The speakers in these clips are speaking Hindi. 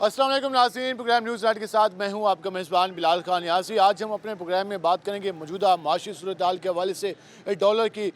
अस्सलाम वालेकुम नाज़रीन, प्रोग्राम न्यूज़ नाइट के साथ मैं हूं आपका मेज़बान बिलाल खान यासी। आज हम अपने प्रोग्राम में बात करेंगे मौजूदा माशी सूरत हाल के हवाले से डॉलर की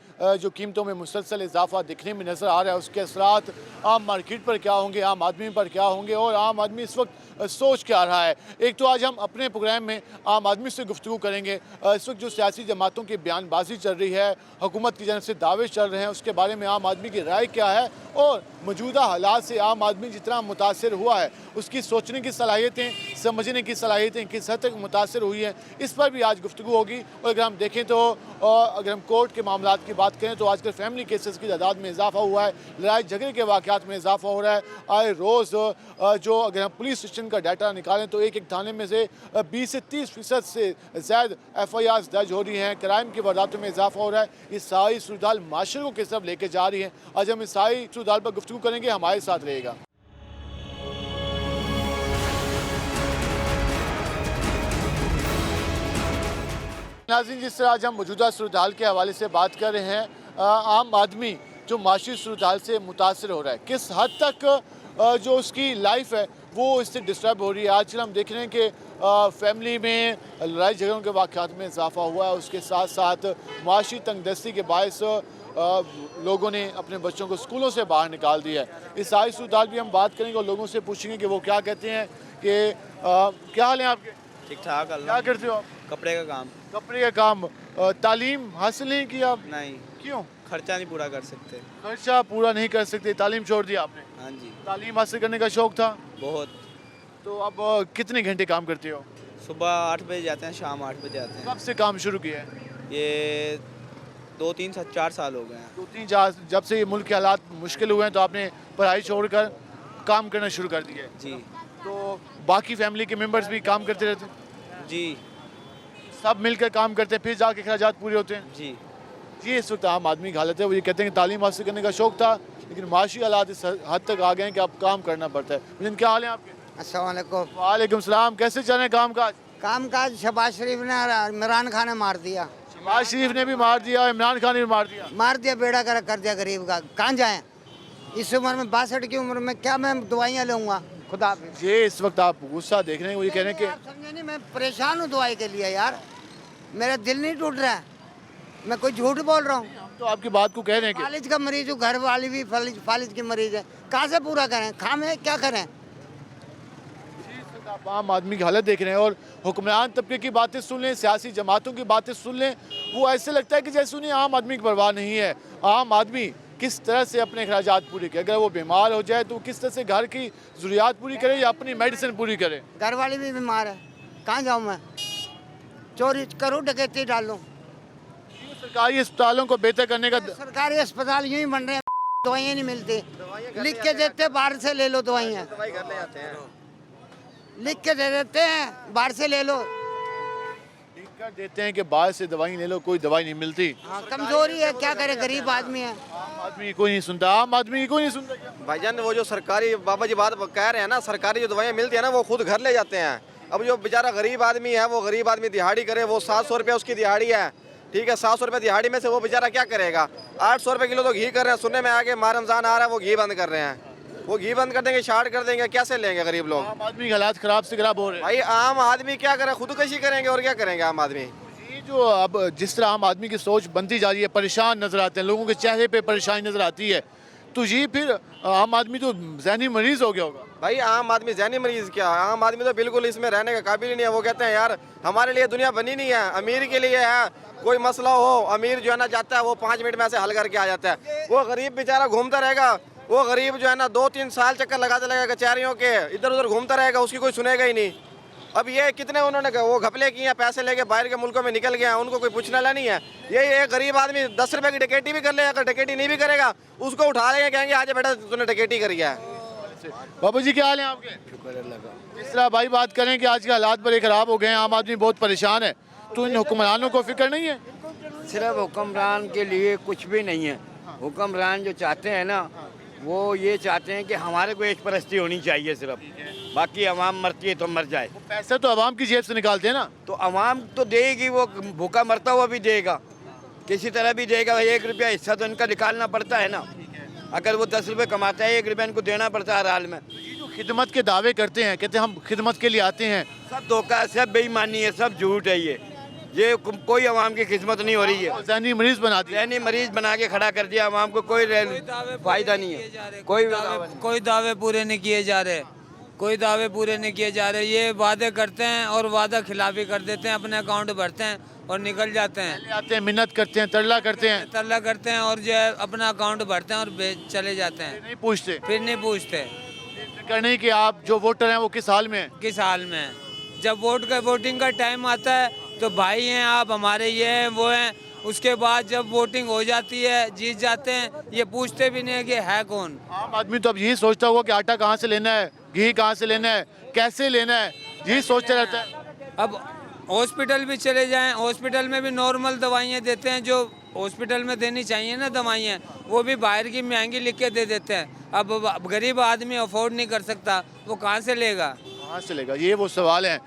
जो कीमतों में मुसलसल इजाफा दिखने में नज़र आ रहा है, उसके असरात आम मार्केट पर क्या होंगे, आम आदमी पर क्या होंगे और आम आदमी इस वक्त सोच क्या रहा है। एक तो आज हम अपने प्रोग्राम में आम आदमी से गुफ्तगू करेंगे। इस वक्त जो सियासी जमातों की बयानबाजी चल रही है, हुकूमत की जानब से दावे चल रहे हैं, उसके बारे में आम आदमी की राय क्या है और मौजूदा हालात से आम आदमी जितना मुतासर हुआ है उसकी सोचने की सलाहियतें, समझने की सलाहियतें किस हद तक मुतासर हुई हैं, इस पर भी आज गुफ्तगू होगी। और अगर हम देखें तो अगर हम कोर्ट के मामलात की बात करें तो आजकल फैमिली केसेस की तादाद में इजाफा हुआ है, लड़ाई झगड़े के वाक़यात में इजाफा हो रहा है। आए रोज़ जो अगर हम पुलिस स्टेशन का डाटा निकालें तो एक एक थाने में से 20 से 30% से ज़्यादा FIRs दर्ज हो रही हैं, क्राइम की वारदातों में इजाफा हो रहा है। ये सारी सूरत हाल माशरे को किस तरफ लेके जा रही है, आज हम इस सारी सूरत हाल पर गुफ्तगू करेंगे, हमारे साथ रहेगा। नाज़रीन, जिस तरह आज हम मौजूदा सूरत हाल के हवाले से बात कर रहे हैं, आम आदमी जो माशी सूरत हाल से मुतासर हो रहा है, किस हद तक जो उसकी लाइफ है वो इससे डिस्टर्ब हो रही है। आजकल हम देख रहे हैं कि फैमिली में लड़ाई झगड़ों के वाक़यात में इजाफा हुआ है, उसके साथ साथ माशी तंगदस्ती के बायस लोगों ने अपने बच्चों को स्कूलों से बाहर निकाल दिया है। इस सारी सूरत हाल भी हम बात करेंगे और लोगों से पूछेंगे कि वो क्या कहते हैं कि क्या हाल है आपके? ठीक ठाक। क्या करते हो आप? कपड़े का काम। कपड़े का काम। तालीम हासिल नहीं की आप? नहीं। क्यों? खर्चा नहीं पूरा कर सकते। खर्चा पूरा नहीं कर सकते, तालीम छोड़ दिया आपने? हाँ जी। तालीम हासिल करने का शौक था? बहुत। तो अब कितने घंटे काम करते हो? सुबह 8 बजे जाते हैं, शाम 8 बजे आते हैं। कब से काम शुरू किया है? ये 2-3-4 साल हो गए हैं। 2-3-4 जब से ये मुल्क के हालात मुश्किल हुए हैं तो आपने पढ़ाई छोड़कर काम करना शुरू कर दिया है? जी। तो बाकी फैमिली के मेंबर्स भी काम करते रहते हैं? जी। सब मिलकर काम करते हैं, फिर जाके अखराजात पूरे होते हैं? जी। ये इस वक्त आम आदमी की हालत है। वो ये कहते हैं कि तालीम हासिल करने का शौक था लेकिन माशी हालात इस हद तक आ गए हैं कि अब काम करना पड़ता है। मुझे क्या हाल है आपके? अस्सलाम वालेकुम। वालेकुम सलाम। कैसे चल रहे हैं काम काज? काम काज शहबाज शरीफ ने और इमरान खान ने मार दिया। शहबाज शरीफ ने भी मार दिया, इमरान खान ने भी मार दिया। बेड़ा कर दिया गरीब का। कहाँ जाएं इस उम्र में, 62 की उम्र में क्या मैं दवाइयाँ लूँगा? खुदा ये इस वक्त आप गुस्सा देख रहे हैं, वो ये कह रहे हैं कि आप समझे नहीं, मैं परेशान हूँ दवाई के लिए यार, मेरा दिल नहीं टूट रहा है, मैं कोई झूठ बोल रहा हूँ? तो आपकी बात को कह रहे हैं कि फालिज का मरीज हूँ, घर वाली भी फालिज की मरीज है, कहाँ से पूरा करें? खामें क्या करें? आप आम आदमी की हालत देख रहे हैं और हुक्मरान तबके की बातें सुन लें, सियासी जमातों की बातें सुन लें, वो ऐसे लगता है कि जैसे उन्हें आम आदमी की परवाह नहीं है। आम आदमी किस तरह से अपने अखराजात पूरे करे, अगर वो बीमार हो जाए तो किस तरह से घर की ज़रूरियात पूरी करे या अपनी मेडिसिन पूरी करे। घर वाली भी बीमार है, कहाँ जाऊँ मैं? चोरी करूँ, डकैती डालूँ? सरकारी अस्पतालों को बेहतर करने का सरकारी अस्पताल यूं ही बन रहे हैं, दवाइयाँ नहीं मिलती, लिख के देते बाहर से ले लो दवाइयाँ, दवाई घर ले जाते हैं। लिख के दे देते हैं बाहर से ले लो। लिख कर देते हैं कि बाहर से दवाई ले लो, कोई दवाई नहीं मिलती। हाँ, कमजोरी है, क्या करे, गरीब आदमी है। आम आदमी कोई नहीं सुनता, आम आदमी कोई नहीं सुनता। भाईजान वो जो सरकारी बाबा जी बात कह रहे हैं ना, सरकारी जो दवाइयाँ मिलती है ना वो खुद घर ले जाते हैं। अब जो बेचारा गरीब आदमी है, वो गरीब आदमी दिहाड़ी करे, वो 700 रुपये उसकी दिहाड़ी है, ठीक है, 700 रुपये दिहाड़ी में से वो बेचारा क्या करेगा? 800 रुपये किलो तो घी कर रहे हैं, सुनने में आगे माह रमजान आ रहा है, वो घी बंद कर रहे हैं, वो घी बंद कर देंगे, शार्ट कर देंगे, कैसे लेंगे गरीब लोग? आम आदमी के हालात खराब से खराब हो रहे हैं। भाई आम आदमी क्या करे, खुदकुशी करेंगे और क्या करेंगे आम आदमी? ये जो अब जिस तरह आम आदमी की सोच बनती जा रही है, परेशान नजर आते हैं, लोगों के चेहरे पे परेशानी नजर आती है, तो ये फिर आम आदमी तो जहनी मरीज हो गया होगा। भाई आम आदमी जहनी मरीज क्या, आम आदमी तो बिल्कुल इसमें रहने का काबिल ही नहीं है। वो कहते हैं यार हमारे लिए दुनिया बनी नहीं है, अमीर के लिए है, कोई मसला हो अमीर जो है ना जाता है वो 5 मिनट में ऐसे हल करके आ जाता है, वो गरीब बेचारा घूमता रहेगा, वो गरीब जो है ना 2-3 साल चक्कर लगाते लगेगा कचहरियों के, इधर उधर घूमता रहेगा, उसकी कोई सुनेगा ही नहीं। अब ये कितने उन्होंने वो घपले किए हैं, पैसे लेके बाहर के मुल्कों में निकल गए हैं, उनको कोई पूछने वाला नहीं है। ये एक गरीब आदमी 10 रुपए की डकैती भी कर ले, अगर डकैती नहीं भी करेगा उसको उठा लेंगे, कहेंगे आज बेटा तूने डकैती करी है। बाबू जी क्या हाल है आपके? जिस तरह भाई बात करें कि आज के हालात बड़े खराब हो गए हैं, आम आदमी बहुत परेशान है, तो इन हुक्मरानों को फिक्र नहीं है? सिर्फ हुक्मरान के लिए कुछ भी नहीं है। हुक्मरान जो चाहते हैं ना, वो ये चाहते हैं कि हमारे को एक परस्ती होनी चाहिए सिर्फ, बाकी अवाम मरती है तो मर जाए। पैसा तो अवाम की जेब से निकालते हैं ना, तो अवाम तो देगी, वो भूखा मरता हुआ भी देगा, किसी तरह भी देगा। 1 रुपया हिस्सा तो इनका निकालना पड़ता है ना। अगर वो 10 रुपये कमाता है, 1 रुपया इनको देना पड़ता है हर हाल में। ये जो खिदमत के दावे करते हैं, कहते हैं हम खिदमत के लिए आते हैं। सब धोखा है, सब बेईमानी है, सब झूठ है। ये कोई आवाम की खिदमत नहीं हो रही है। ज़हनी मरीज बना दिया, ज़हनी मरीज बना के खड़ा कर दिया आवाम को। कोई फायदा नहीं है, कोई दावे पूरे नहीं किए जा रहे, कोई दावे पूरे नहीं किए जा रहे। ये वादे करते हैं और वादा खिलाफी कर देते हैं, अपने अकाउंट भरते हैं और निकल जाते हैं। आते हैं, मिन्नत करते हैं, तरला करते हैं, तरला करते हैं और जो है अपना अकाउंट भरते हैं और चले जाते हैं, नहीं पूछते। फिर नहीं पूछते करने कि आप जो वोटर हैं वो किस हाल में हैं। किस हाल में हैं। जब वोटिंग का टाइम आता है तो भाई हैं आप हमारे, ये हैं वो हैं। उसके बाद जब वोटिंग हो जाती है, जीत जाते हैं, ये पूछते भी नहीं है कि है कौन। आम आदमी तो अब यही सोचता होगा कि आटा कहाँ से लेना है, घी कहाँ से लेना है, कैसे लेना है, यही सोचते रहता है। अब हॉस्पिटल भी चले जाएं, हॉस्पिटल में भी नॉर्मल दवाइयाँ देते हैं जो हॉस्पिटल में देनी चाहिए ना दवाइयाँ, वो भी बाहर की महंगी लिख के दे देते हैं। अब गरीब आदमी अफोर्ड नहीं कर सकता, वो कहाँ से लेगा। कहाँ से लेगा, ये वो सवाल है।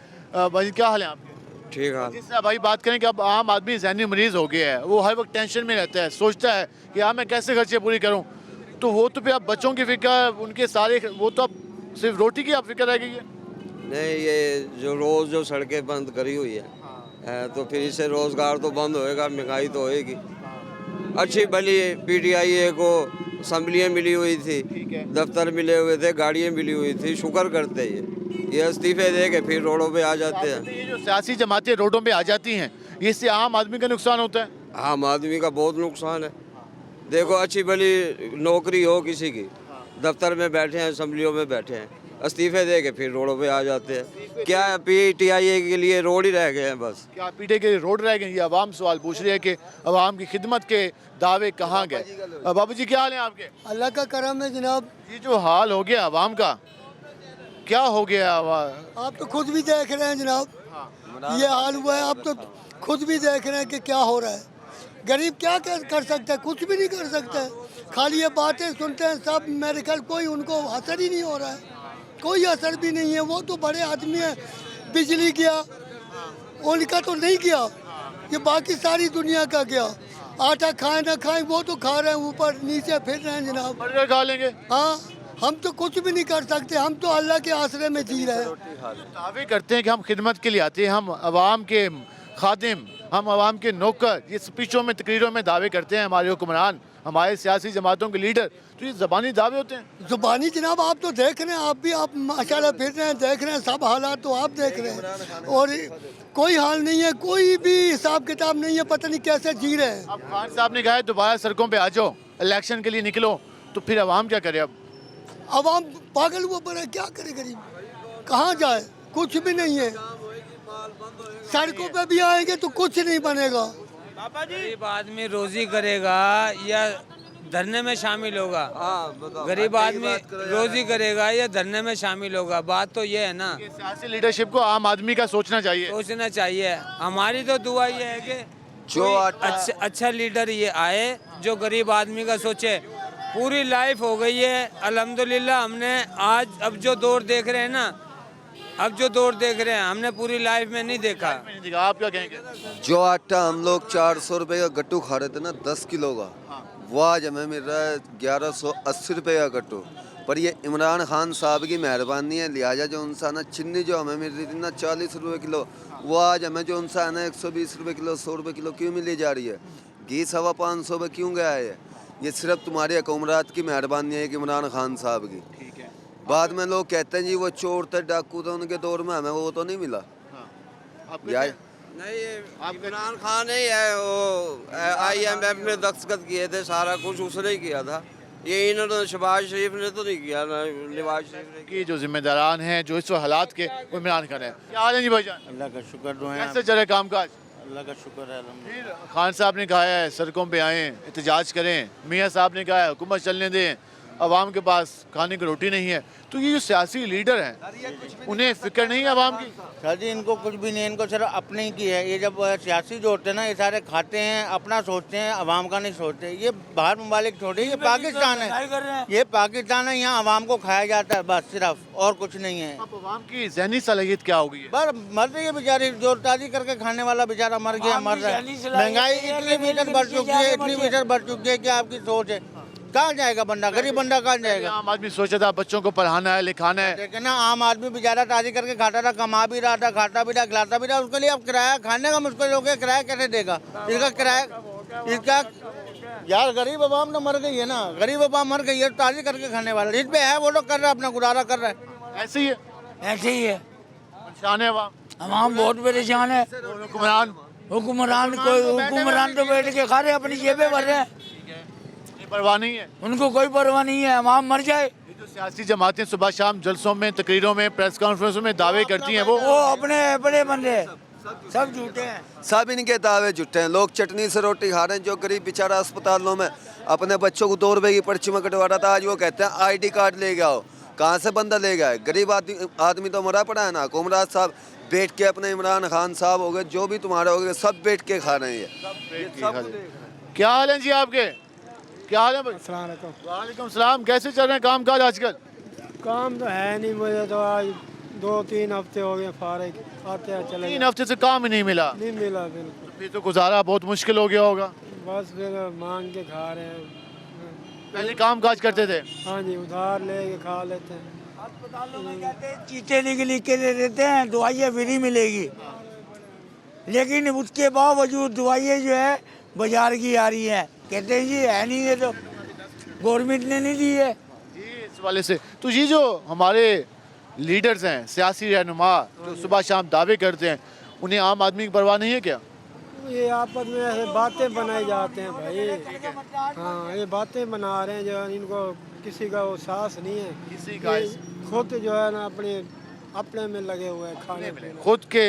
भाई क्या हाल है आपके? ठीक है। जिससे भाई बात करें कि अब आम आदमी ज़हनी मरीज हो गया है, वो हर वक्त टेंशन में रहता है, सोचता है कि हाँ मैं कैसे खर्चे पूरी करूँ। तो वो तो फिर अब बच्चों की फिक्र, उनके सारे, वो तो अब सिर्फ रोटी की अब फिक्र रह गई है। नहीं, ये जो रोज़ जो सड़कें बंद करी हुई है तो फिर इससे रोज़गार तो बंद होएगा, महंगाई तो होएगी। अच्छी भली PTI को असम्बलियाँ मिली हुई थी, दफ्तर मिले हुए थे, गाड़ियाँ मिली हुई थी, शुक्र करते ये इस्तीफे दे के फिर रोडों पे आ जाते हैं। ये जो सियासी जमातें रोडों पे आ जाती हैं, इससे आम आदमी का नुकसान होता है। आम आदमी का बहुत नुकसान है। देखो अच्छी भली नौकरी हो किसी की, दफ्तर में बैठे हैं, असम्बलियों में बैठे हैं, इस्तीफे दे के फिर रोडों पे आ जाते हैं। क्या PTI के लिए रोड ही रह गए हैं बस? क्या PTI के रोड रह गए? ये आवाम सवाल पूछ रही है कि आवाम की खिदमत के दावे कहाँ गए। बाबू जी क्या हाल है आपके? अल्लाह का करम है जनाब। ये जो हाल हो गया आवाम का, क्या हो गया? आप तो खुद भी देख रहे हैं जनाब, ये हाल हुआ है। आप तो खुद भी देख रहे हैं कि क्या हो रहा है। गरीब क्या कर सकता है? कुछ भी नहीं कर सकता है। खाली ये बातें सुनते हैं सब, मेरे ख्याल कोई उनको असर ही नहीं हो रहा है, कोई असर भी नहीं है। वो तो बड़े आदमी हैं, बिजली गया उनका तो नहीं गया, ये बाकी सारी दुनिया का गया। आटा खाए ना खाए वो तो खा रहे हैं, ऊपर नीचे फिर रहे हैं जनाब। बर्गर खा लेंगे। हाँ, हम तो कुछ भी नहीं कर सकते, हम तो अल्लाह के आसरे में जी रहे हैं। दावे करते हैं कि हम खिदमत के लिए आते हैं, हम आवाम के खादिम, हम आवाम के नौकर। ये स्पीचों में, तकरीरों में दावे करते हैं हमारे हुक्मरान, हमारे सियासी जमातों के लीडर। तो ये ज़बानी दावे होते हैं। जुबानी जनाब आप तो देख रहे हैं, आप भी आप माशाल्लाह फिर रहे हैं, देख रहे हैं सब हालात तो आप देख रहे हैं। और कोई हाल नहीं है, कोई भी हिसाब किताब नहीं है, पता नहीं कैसे जी रहे हैं। अब खान साहब ने कहा है दोबारा सड़कों पे आ जाओ, इलेक्शन के लिए निकलो, तो फिर आवाम क्या करे? अब आवाम पागल हुआ पड़ा है, क्या करे गरीब, कहाँ जाए, कुछ भी नहीं है। सड़कों पे भी आएंगे तो कुछ नहीं बनेगा। गरीब आदमी रोजी करेगा या धरने में शामिल होगा? गरीब आदमी रोजी करेगा या धरने में शामिल होगा? बात तो ये है ना। सियासी लीडरशिप को आम आदमी का सोचना चाहिए। सोचना चाहिए। हमारी तो दुआ ये है कि जो अच्छा लीडर ये आए जो गरीब आदमी का सोचे। पूरी लाइफ हो गई है अल्हम्दुलिल्लाह, हमने आज अब जो दौर देख रहे हैं ना, अब जो दौर देख रहे हैं हमने पूरी लाइफ में नहीं देखा। आप क्या कहेंगे? जो आटा हम लोग 400 रुपये का गट्टू खा रहे थे ना 10 किलो का, वो आज हमें मिल रहा है 1180 रुपये का गट्टू। पर ये इमरान खान साहब की मेहरबानी है, लिहाजा जो उनसा ना चीनी जो हमें मिल रही थी ना 40 रुपये किलो, वो आज हमें जो उनसा है ना 120 रुपये किलो, 100 रुपये किलो क्यों मिली जा रही है? घी 550 रुपये क्यों गया है? ये सिर्फ तुम्हारी हुकूमरात की मेहरबानी है कि इमरान खान साहब की। बाद में लोग कहते हैं जी वो चोर थे, डाकू थे, उनके दौर में हमें वो तो नहीं मिला। यार नहीं, इमरान खान ही है, वो IMF में दस्तखत किए थे, सारा कुछ उसने ही किया था। ये इन्होंने शहबाज शरीफ ने तो नहीं किया ना, नवाज शरीफ ने कि जो जिम्मेदारान हैं, जो इस हालात के, वो इमरान खान है। क्या हाल है जी भाईजान? अल्लाह का शुक्र दुआएं। कैसे चल रहा है कामकाज? अल्लाह का शुक्र है अल्हम्दुलिल्लाह। फिर खान साहब ने कहा है सड़कों पे आएँ, एहतजाज करें। मियाँ साहब ने कहा है हुकूमत चलने दें, आवाम के पास खाने की रोटी नहीं है। तो ये जो सियासी लीडर हैं, उन्हें फिक्र नहीं है आवाम की? सर जी इनको कुछ भी नहीं, इनको सिर्फ अपने ही की है। ये जब सियासी जो होते हैं ना, ये सारे खाते हैं, अपना सोचते हैं, आवाम का नहीं सोचते। ये बाहर ममालिक छोड़े, ये पाकिस्तान है, ये पाकिस्तान है, यहाँ आवाम को खाया जाता है बस, सिर्फ, और कुछ नहीं है। अब आवाम की ज़हनी सलाहियत क्या हो गई है? बस मर रही है बेचारी, जोरताजी करके खाने वाला बेचारा मर गया, मर रहा है। महंगाई इतनी मीटर बढ़ चुकी है, इतनी मीटर बढ़ चुकी है कि आपकी सोच है। कहाँ जाएगा बंदा, गरीब बंदा कहाँ जाएगा। आम आदमी सोचा था बच्चों को पढ़ाना है, लिखाना है। देखे ना, आम आदमी बेचारा ताजी करके खाता था, कमा भी रहा था, खाता भी रहा, खिलाता भी रहा, उसके लिए अब किराया खाने का मुश्किल हो गया, किराया कैसे देगा। इसका किराया, इसका यार गरीब अवाम तो मर गई है ना, गरीब अवाम मर गई है, ताजी करके खाने वाला इस पे है, वो लोग कर रहा है, अपना गुजारा कर रहा है। ऐसे ही है, ऐसे ही है, परेशान है आवाम। हमाम बहुत परेशान है। हुक्मरान हुक्मरान तो बैठ के खा रहे, अपनी जेबें भर रहे हैं, परवाह नहीं है। उनको कोई परवाह नहीं है, हमाम मर जाए। ये जो सियासी जमातें सुबह शाम जलसों में, तकरीरों में, प्रेस कॉन्फ्रेंसों में दावे करती हैं, वो अपने अपने बंदे सब झूठे हैं। सब इनके दावे जुटे हैं। लोग चटनी से रोटी खा रहे हैं। जो गरीब बेचारा अस्पतालों में अपने बच्चों को 2 रुपए की पर्ची में कटवा रहा था, आज वो कहते हैं ID कार्ड ले गया हो। कहाँ से बंदा ले गया है? गरीब आदमी तो मरा पड़ा है ना। हुक्मरान साहब बैठ के अपने इमरान खान साहब हो गए, जो भी तुम्हारे हो गए, सब बैठ के खा रहे हैं। क्या हाल है जी आपके? क्या हाल है भाई? वालेकुम सलाम। कैसे चल रहे हैं काम काज आजकल? काम तो है नहीं, मुझे तो आज 2-3 हफ्ते हो गए फारिग, आते हैं चले 3 हफ्ते से काम ही नहीं मिला। नहीं मिला बिल्कुल। फिर तो गुजारा बहुत मुश्किल हो गया होगा। बस फिर मांग के खा रहे हैं। पहले काम काज करते थे? हाँ जी, उधार ले के खा लेते हैं। अस्पतालों में कहते हैं चीटे लिख के दे देते हैं, दवाइयाँ फ्री मिलेगी, लेकिन उसके बावजूद दवाइयाँ जो है बाजार की आ रही है। कहते हैं जी है नहीं, ये तो गवर्नमेंट ने नहीं दी है। जी, इस वाले से तो ये जो हमारे लीडर्स हैं, सियासी रहनुमा, जो सुबह शाम दावे करते हैं, उन्हें आम आदमी की परवाह नहीं है क्या? ये आपस में ऐसे बातें बनाई जाते हैं भाई। हाँ, ये बातें बना रहे हैं, जो इनको किसी का वो साहस नहीं है। किसी का ये खुद जो है ना अपने में लगे हुए हैं खाने पीने। खुद के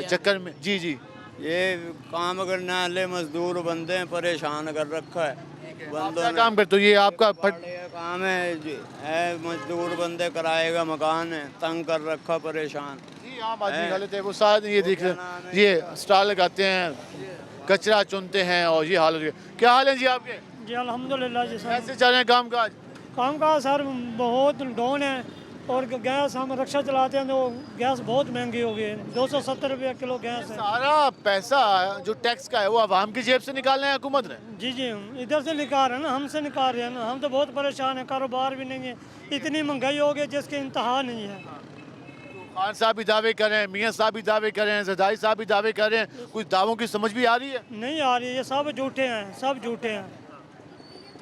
चक्कर में। जी जी, ये काम करने वाले मजदूर बंदे हैं, परेशान कर रखा है बंदों क्या ने। काम करते हो? ये आपका काम है मजदूर बंदे, किराए का मकान है, तंग कर रखा, परेशान। जी, आम आदमी गलत है। वो सारे ये देख ये स्टॉल लगाते हैं, कचरा चुनते हैं, और ये हाल हो गया। क्या हाल है जी आपके? जी अल्हम्दुलिल्लाह जी सर। कैसे चल रहे हैं काम काज? काम का सर बहुत डाउन है, और गैस हम रक्षा चलाते हैं तो गैस बहुत महंगी हो गई है। 270 रुपये किलो गैस है। सारा पैसा जो टैक्स का है वो आवाम की जेब से निकालना है हुकूमत ने। जी जी, इधर से निकाल रहे हैं ना, हमसे निकाल रहे हैं ना। हम तो बहुत परेशान हैं, कारोबार भी नहीं है, इतनी महंगाई हो गई जिसके इंतहा नहीं है। खान साहब भी दावे कर रहे हैं, मियाँ साहब भी दावे कर रहे हैं, जरदारी साहब भी दावे कर रहे हैं। कुछ दावों की समझ भी आ रही है? नहीं आ रही है, ये सब झूठे हैं, सब झूठे हैं।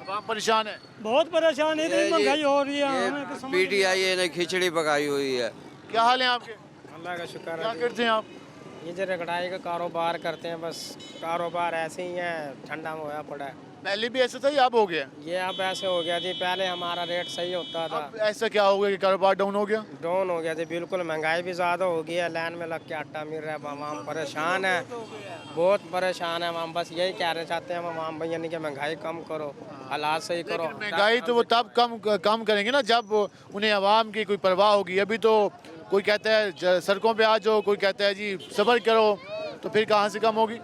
आवाम परेशान है, बहुत परेशान है, इतनी महंगाई हो रही है। हमें तो समझ नहीं। PTI ने खिचड़ी पकाई हुई है। क्या हाल है आपके? अल्लाह का शुक्र क्या है। करते हैं आप? ये जो रगड़ाई का कारोबार करते हैं, बस कारोबार ऐसे ही है, ठंडा में होया पड़ा है। पहले भी ऐसा था या अब हो गया? ये अब ऐसे हो गया जी, पहले हमारा रेट सही होता था, अब ऐसा क्या हो गया कि कारोबार डाउन हो गया? डाउन हो गया जी बिल्कुल। महंगाई भी ज़्यादा हो गई है, लाइन में लग के आटा मिल रहा है। आवाम परेशान है, बहुत परेशान है। हम बस यही कहना चाहते हैं आवाम भैया नहीं कि महंगाई कम करो, हालात सही करो। महंगाई तो वो तब कम करेंगे ना जब उन्हें आवाम की कोई परवाह होगी। अभी तो कोई कहता है सड़कों पे आ जाओ, कोई कहता है जी सब्र करो, तो फिर कहाँ से कम होगी?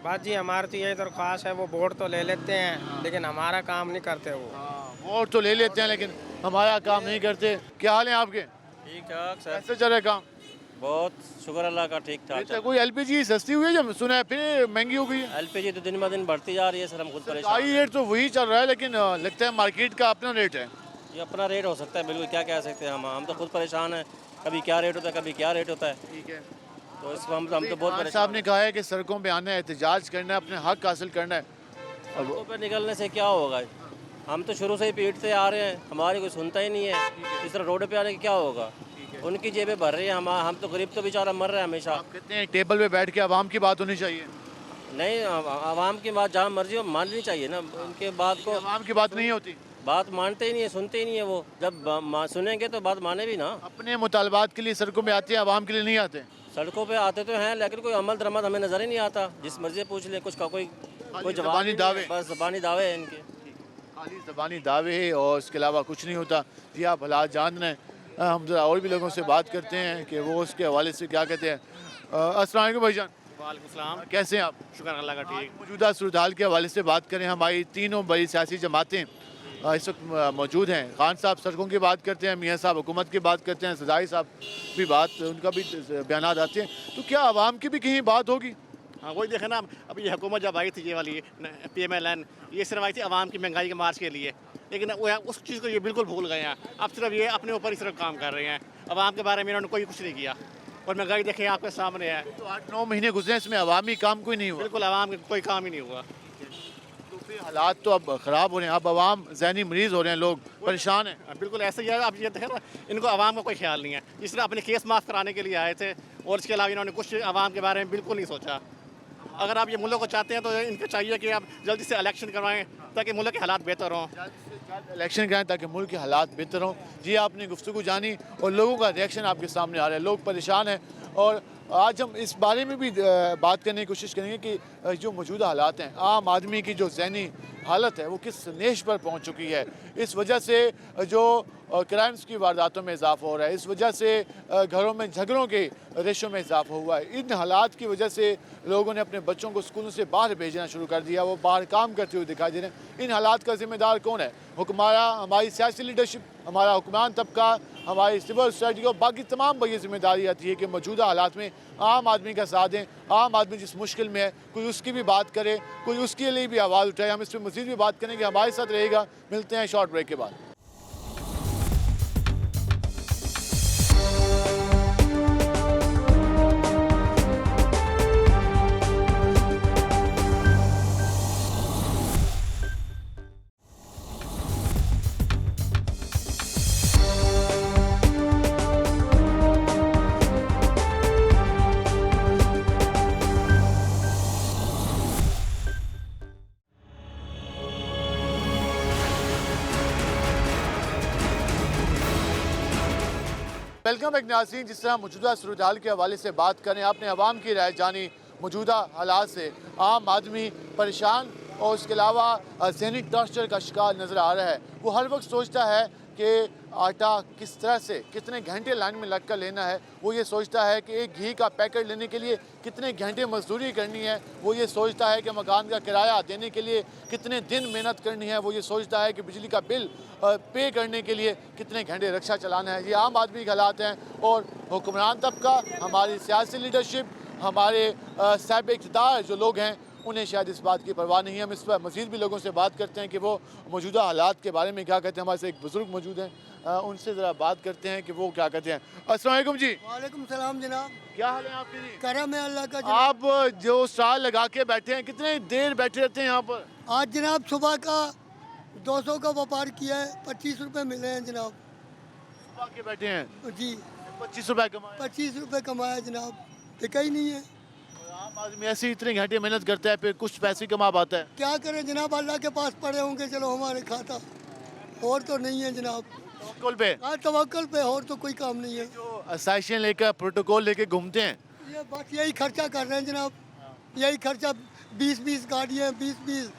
बात जी हमारी तो यही दरख्वास्त है, वो वोट तो ले लेते हैं लेकिन हमारा काम नहीं करते। वो वोट तो ले लेते हैं लेकिन हमारा काम नहीं करते। क्या हाल है आपके? ठीक ठाक सर, कैसे चल रहा है काम? बहुत शुक्र अल्लाह का, ठीक ठाक। कोई LPG सस्ती हुई है जब सुना है, फिर महंगी हो गई है। LPG तो दिन ब दिन बढ़ती जा रही है सर, हम खुद परेशान। सरकारी रेट तो वही चल रहा है, लेकिन लगता है मार्केट का अपना रेट है। ये अपना रेट हो सकता है, बिल्कुल, क्या कह सकते हैं हम तो खुद परेशान हैं। कभी क्या रेट होता है, कभी क्या रेट होता है। ठीक है, तो इसको हम तो बहुत खान साहब ने कहा है कि सड़कों पे आना है, एहतजाज करना है, अपने हक हासिल करना है। सड़कों पर निकलने से क्या होगा? हम तो शुरू से ही पीटते आ रहे हैं, हमारी कोई सुनता ही नहीं है। इस तरह रोड पे आने की क्या होगा? उनकी जेबें भर रही हैं, हम तो गरीब तो बेचारा मर रहा है हमेशा। आप कहते हैं टेबल पे बैठ के आवाम की बात होनी चाहिए। नहीं, आवाम की बात जहाँ मर्जी हो माननी चाहिए ना, उनके बात को। आवाम की बात नहीं होती, बात मानते ही नहीं है, सुनते ही नहीं है वो। जब सुनेंगे तो बात माने भी ना। अपने मुतालबात के लिए सड़कों पे आते हैं, आवाम के लिए नहीं आते। सड़कों पे आते तो हैं, लेकिन कोई अमल दरमद हमें नजर ही नहीं आता। जिस मर्जी पूछ ले, कुछ का कोई जवाब ज़बानी दावे। बस ज़बानी दावे हैं इनके, खाली ज़बानी दावे है और इसके अलावा कुछ नहीं होता। जी आप हालात जान रहे हैं, हम जरा और भी लोगों से बात करते हैं कि वो उसके हवाले से क्या कहते हैं। अस्सलाम वालेकुम भाईजान। वालेकुम सलाम। कैसे हैं आप? शुक्र अल्लाह का, ठीक। मौजूदा सूरत हाल के हवाले से बात करें, हमारी तीनों बड़ी सियासी जमातें इस वक्त मौजूद हैं। खान साहब सड़कों की बात करते हैं, मियाँ साहब हुकूमत की बात करते हैं, सजाई साहब भी बात, उनका भी बयान आते हैं। तो क्या आवाम की भी कहीं बात होगी? हाँ वही देखे ना, अब ये हुकूमत जब आई थी ये वाली PMLN, ये सिर्फ आई थी आवाम की महंगाई के मार्च के लिए, लेकिन वो उस चीज़ को ये बिल्कुल भूल गए हैं। अब सिर्फ ये अपने ऊपर ही सिर्फ काम कर रहे हैं, आवाम के बारे में इन्होंने कोई कुछ नहीं किया। और महंगाई देखें आपके सामने है। तो 8-9 महीने गुजरे, इसमें अवामी काम कोई नहीं हुआ। बिल्कुल आवाम का कोई काम ही नहीं हुआ। तो फिर हालात तो अब ख़राब हो रहे हैं, अब आवाम ज़हनी मरीज़ हो रहे हैं, लोग परेशान हैं। बिल्कुल ऐसे ही है। अब ये देखें ना, इनको आवाम का कोई ख्याल नहीं है। इसलिए अपने केस माफ़ कराने के लिए आए थे, और इसके अलावा इन्होंने कुछ आवाम के बारे में बिल्कुल नहीं सोचा। अगर आप ये मुल्क को चाहते हैं तो इनको चाहिए कि आप जल्दी से इलेक्शन करवाएं ताकि मुल्क के हालात बेहतर हों। इलेक्शन कराएं ताकि मुल्क के हालात बेहतर हों। जी, आपने गुफ्तगू जानी और लोगों का रिएक्शन आपके सामने आ रहा है, लोग परेशान हैं। और आज हम इस बारे में भी बात करने की कोशिश करेंगे कि जो मौजूदा हालात हैं, आम आदमी की जो ज़हनी हालत है वो किस नेश पर पहुंच चुकी है। इस वजह से जो क्राइम्स की वारदातों में इजाफा हो रहा है, इस वजह से घरों में झगड़ों के रेशों में इजाफा हुआ है। इन हालात की वजह से लोगों ने अपने बच्चों को स्कूलों से बाहर भेजना शुरू कर दिया, वो बाहर काम करते हुए दिखाई दे रहे हैं। इन हालात का ज़िम्मेदार कौन है? हुक्मरान, हमारी सियासी लीडरशिप, हमारा हुक्मरान तबका, हमारी सिविल सोसाइटी और बाकी तमाम पर यह जिम्मेदारी आती है कि मौजूदा हालात में आम आदमी का साथ दें। आम आदमी जिस मुश्किल में है, कोई उसकी भी बात करे, कोई उसके लिए भी आवाज़ उठाए। हम इस पर मज़ीद भी बात करेंगे, हमारे साथ रहेगा। मिलते हैं शॉर्ट ब्रेक के बाद। वेलकम बैक नाज़रीन। जिस तरह मौजूदा सूरत हाल के हवाले से बात करें, आपने अवाम की राय जानी। मौजूदा हालात से आम आदमी परेशान और उसके अलावा ज़हनी टॉर्चर का शिकार नज़र आ रहा है। वो हर वक्त सोचता है कि आटा किस तरह से कितने घंटे लाइन में लग कर लेना है। वो ये सोचता है कि एक घी का पैकेट लेने के लिए कितने घंटे मजदूरी करनी है। वो ये सोचता है कि मकान का किराया देने के लिए कितने दिन मेहनत करनी है। वो ये सोचता है कि बिजली का बिल पे करने के लिए कितने घंटे रिक्शा चलाना है। ये आम आदमी के हालात हैं। और हुक्मरान तबका, हमारी सियासी लीडरशिप, हमारे साहिब इक़्तिदार जो लोग हैं, उन्हें शायद इस बात की परवाह नहीं है। हम इस पर मज़ीद भी लोगों से बात करते हैं कि वो मौजूदा हालात के बारे में क्या कहते हैं। हमारे से एक बुज़ुर्ग मौजूद हैं, उनसे ज़रा बात करते हैं कि वो क्या कहते हैं। अस्सलाम वालेकुम जी। वालेकुम सलाम जनाब। क्या हाल है आपके जी? करम है अल्लाह का। आप जो स्टॉल लगा के बैठे हैं, कितने देर बैठे रहते हैं यहाँ पर? आज जनाब सुबह का 200 का व्यापार किया है, 25 रुपए मिले हैं जनाब। सुबह के बैठे हैं जी, 25 रुपए कमाए। 25 रुपए कमाया जनाब, टिका ही नहीं है। आम आदमी ऐसे ही इतने घंटे मेहनत करता है, फिर कुछ पैसे कमा पाता है। क्या करें जनाब, अल्लाह के पास पड़े होंगे, चलो हमारे खाता, और तो नहीं है जनाब। तवक्कुल पे, हाँ तवक्कुल पे, और तो कोई काम नहीं है। जो आसाइशें लेकर, प्रोटोकॉल लेके घूमते हैं, ये बस यही खर्चा कर रहे हैं जनाब, यही खर्चा। 20-20 गाड़ियाँ, 20-20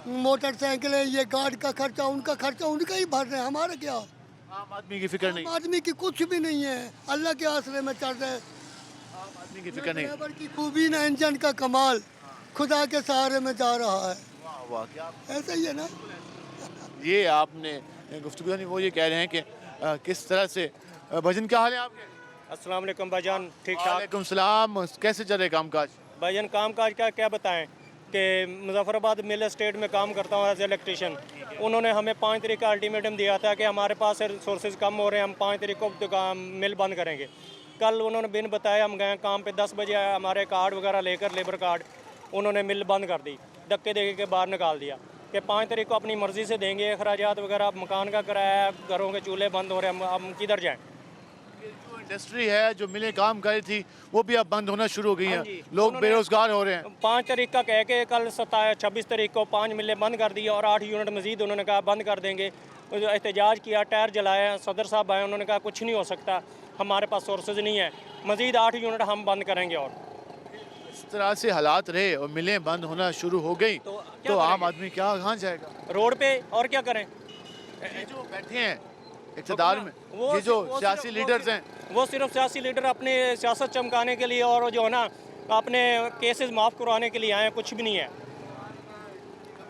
मोटरसाइकिलें, ये गार्ड का खर्चा, उनका खर्चा उनका ही भर रहे हैं, हमारा क्या। आम आदमी की फिक्र नहीं। आम आदमी की कुछ भी नहीं है, अल्लाह के आसरे में चल रहे हैं। आम आदमी की फिक्र नहीं। ड्राइवर की खूबी ना इंजन का कमाल, खुदा के सहारे में जा रहा है। वाह वाह, क्या ऐसा ही है ना। ये आपने गुफ्तगू नहीं, वो ये कह रहे हैं कि किस तरह से भजन, क्या हाल है आपके? अस्सलाम वालेकुम भाईजान, ठीक ठाक। वालेकुम सलाम। कैसे चल रहे काम काज? भाईजान काम काज का क्या बताएं कि मुजफ्फराबाद मिल एस्टेट में काम करता हूँ एज इलेक्ट्रिशियन। उन्होंने हमें 5 तारीख का अल्टीमेटम दिया था कि हमारे पास रिसोर्सेज कम हो रहे हैं, हम 5 तारीख को मिल बंद करेंगे। कल उन्होंने बिन बताए हम गए काम पे, 10 बजे हमारे कार्ड वगैरह लेकर, लेबर कार्ड, उन्होंने मिल बंद कर दी, धक्के दे के बाहर निकाल दिया कि 5 तारीख को अपनी मर्ज़ी से देंगे अखराजात वगैरह, मकान का किराया, घरों के चूल्हे बंद हो रहे हैं, हम किधर जाएँ। जो इंडस्ट्री है, जो मिलें काम कर रही थी, वो भी अब बंद होना शुरू हो गई हाँ हैं, जी, लोग उन्होंने बेरोजगार हो रहे हैं। 5 तारीख का कह के कल 26 तारीख को 5 मिलें बंद कर दी और 8 यूनिट मज़ीद उन्होंने कहा बंद कर देंगे। एहतजाज किया, टायर जलाया, सदर साहब आए, उन्होंने कहा कुछ नहीं हो सकता, हमारे पास सोर्सेज नहीं है, मज़ीद 8 यूनिट हम बंद करेंगे। और इस तरह से हालात रहे और मिलें बंद होना शुरू हो गई तो आम आदमी क्या कहाँ जाएगा? रोड पे, और क्या करें। ये जो बैठे हैं इक़्तिदार में, ये जो सियासी लीडर्स हैं, वो सिर्फ सियासी लीडर अपने सियासत चमकाने के लिए और जो है ना अपने केसेस माफ़ करवाने के लिए आए, कुछ भी नहीं है।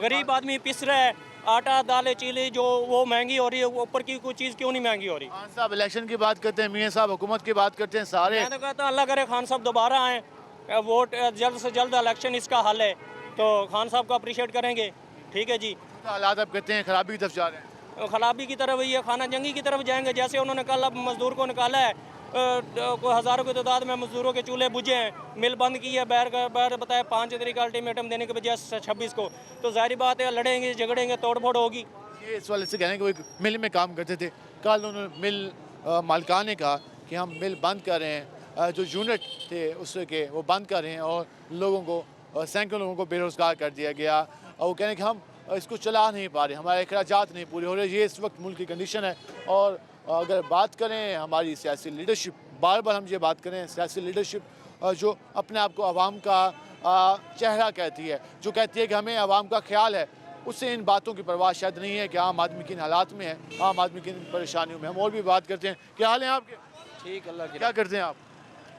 गरीब आदमी पिस रहा है, आटा दालें चीनी जो वो महंगी हो रही है, वो ऊपर की कोई चीज़ क्यों नहीं महंगी हो रही। खान साहब इलेक्शन की बात करते हैं, मियाँ साहब हुकूमत की बात करते हैं, सारे मैं तो कहता हूं अल्लाह करे खान साहब दोबारा आएँ वोट जल्द से जल्द इलेक्शन इसका हल है, तो खान साहब को अप्रिशिएट करेंगे। ठीक है जी। हालात आप कहते हैं खराबी की तरफ जा रहे हैं। खराबी की तरफ ये खाना जंगी की तरफ जाएंगे। जैसे उन्होंने कल अब मजदूर को निकाला है, कोई हज़ारों की तादाद में मजदूरों के चूल्हे बुझे हैं, मिल बंद की है, बैर बताया 5 तारीख का अल्टीमेटम देने के बजाय 26 को, तो जाहिर बात है लड़ेंगे झगड़ेंगे तोड़ फोड़ होगी। ये इस वाले से कहने कि वो एक मिल में काम करते थे, कल उन्होंने मिल मालिकान ने कहा कि हम मिल बंद कर रहे हैं, जो यूनिट थे उसके वो बंद कर रहे हैं और लोगों को सैकड़ों लोगों को बेरोज़गार कर दिया गया। और वो कहने कि हम इसको चला नहीं पा रहे, हमारे अखराजात नहीं पूरे हो रहे। ये इस वक्त मुल्क की कंडीशन है। और अगर बात करें हमारी सियासी लीडरशिप, बार बार हम ये बात करें सियासी लीडरशिप जो अपने आप को आवाम का चेहरा कहती है, जो कहती है कि हमें आवाम का ख्याल है, उससे इन बातों की परवाह शायद नहीं है कि आम आदमी किन हालात में है, आम आदमी किन परेशानियों में। हम और भी बात करते हैं। क्या हाल है आपके? ठीक, अल्लाह की क्या करते हैं आप?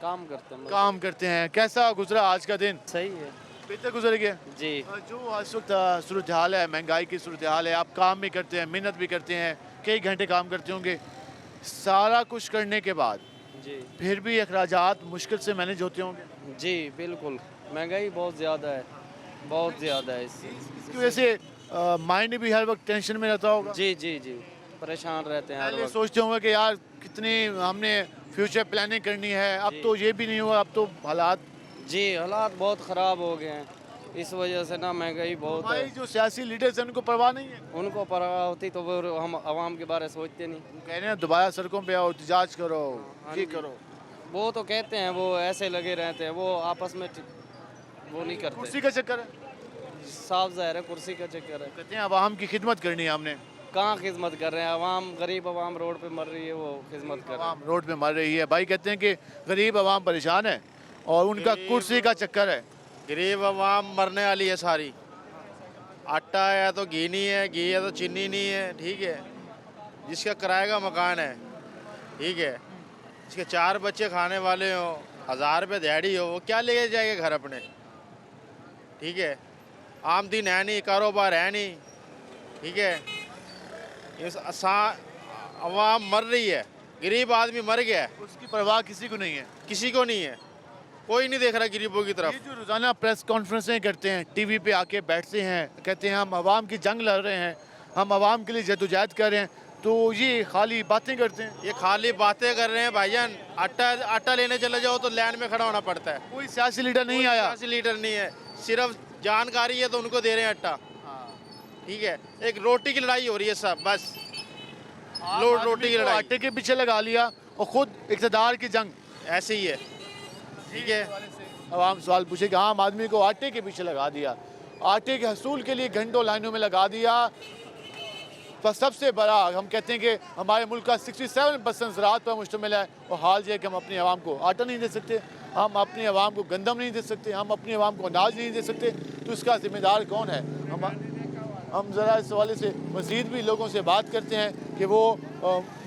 काम करते हैं। काम करते हैं। कैसा गुजरा आज का दिन? सही है बेहतर गुजर गया जी। जो इस वक्त सूरत हाल है, महंगाई की सूरत हाल है, आप काम भी करते हैं, मेहनत भी करते हैं, कई घंटे काम करते होंगे, सारा कुछ करने के बाद जी फिर भी अखराजात मुश्किल से मैनेज होते होंगे। जी बिल्कुल, महंगाई बहुत ज़्यादा है, बहुत ज़्यादा है। इसकी वजह से माइंड भी हर वक्त टेंशन में रहता होगा। जी जी जी, परेशान रहते हैं हर पहले वक्त। सोचते होंगे कि यार कितनी हमने फ्यूचर प्लानिंग करनी है, अब तो ये भी नहीं हुआ, अब तो हालात जी हालात बहुत ख़राब हो गए हैं, इस वजह से ना महंगाई बहुत है। हमारे जो सियासी लीडर्स हैं उनको परवाह नहीं है। उनको परवाह होती तो वो हम आवाम के बारे में सोचते नहीं। वो कह रहे हैं दोबारा सड़कों पे आओ, एहतजाज करो, ये करो। वो तो कहते हैं, वो ऐसे लगे रहते हैं, वो आपस में वो नहीं करते। कुर्सी का चक्कर है, साफ ज़ाहिर है कुर्सी का चक्कर है। कहते हैं आवाम की खिदमत करनी है हमने। कहाँ खिदमत कर रहे हैं? आवाम, गरीब आवाम रोड पे मर रही है, वो खिदमत कर रहे हैं। आवाम रोड पे मर रही है। भाई कहते हैं कि गरीब आवाम परेशान है और उनका कुर्सी का चक्कर है। गरीब आवाम मरने वाली है सारी। आटा है तो घी नहीं है, घी है तो चीनी नहीं है। ठीक है, जिसका किराए का मकान है, ठीक है, जिसके 4 बच्चे खाने वाले हो, 1000 रुपये दिहाड़ी हो, वो क्या ले जाएगा घर अपने? ठीक है, आमदनी है नहीं, कारोबार है नहीं। ठीक है, इस आवाम मर रही है, गरीब आदमी मर गया है, उसकी परवाह किसी को नहीं है। किसी को नहीं है, कोई नहीं देख रहा गरीबों की तरफ। ये जो रोज़ाना प्रेस कॉन्फ्रेंसें करते हैं, टीवी पे आके बैठते हैं, कहते हैं हम आवाम की जंग लड़ रहे हैं, हम आवाम के लिए जद्दोजहद कर रहे हैं, तो ये खाली बातें करते हैं। ये खाली बातें कर रहे हैं भाईजान। आटा लेने चले जाओ तो लाइन में खड़ा होना पड़ता है। कोई सियासी लीडर नहीं आया, सियासी लीडर नहीं है, सिर्फ जानकारी है तो उनको दे रहे हैं आटा। ठीक है, एक रोटी की लड़ाई हो रही है सब, बस रोटी की लड़ाई। आटे के पीछे लगा लिया और खुद इक़्तिदार की जंग। ऐसे ही है। ठीक है, आवाम सवाल पूछे कि आम आदमी को आटे के पीछे लगा दिया, आटे के हसूल के लिए घंटों लाइनों में लगा दिया। पर सबसे बड़ा हम कहते हैं कि हमारे मुल्क का 67% ज़राअत पर मुश्तमिल है और हाल ये है कि हम अपनी आवाम को आटा नहीं दे सकते, हम अपनी आवाम को गंदम नहीं दे सकते, हम अपनी आवाम को अनाज नहीं दे सकते। तो इसका ज़िम्मेदार कौन है? हम ज़रा इस हवाले से मज़ीद भी लोगों से बात करते हैं कि वो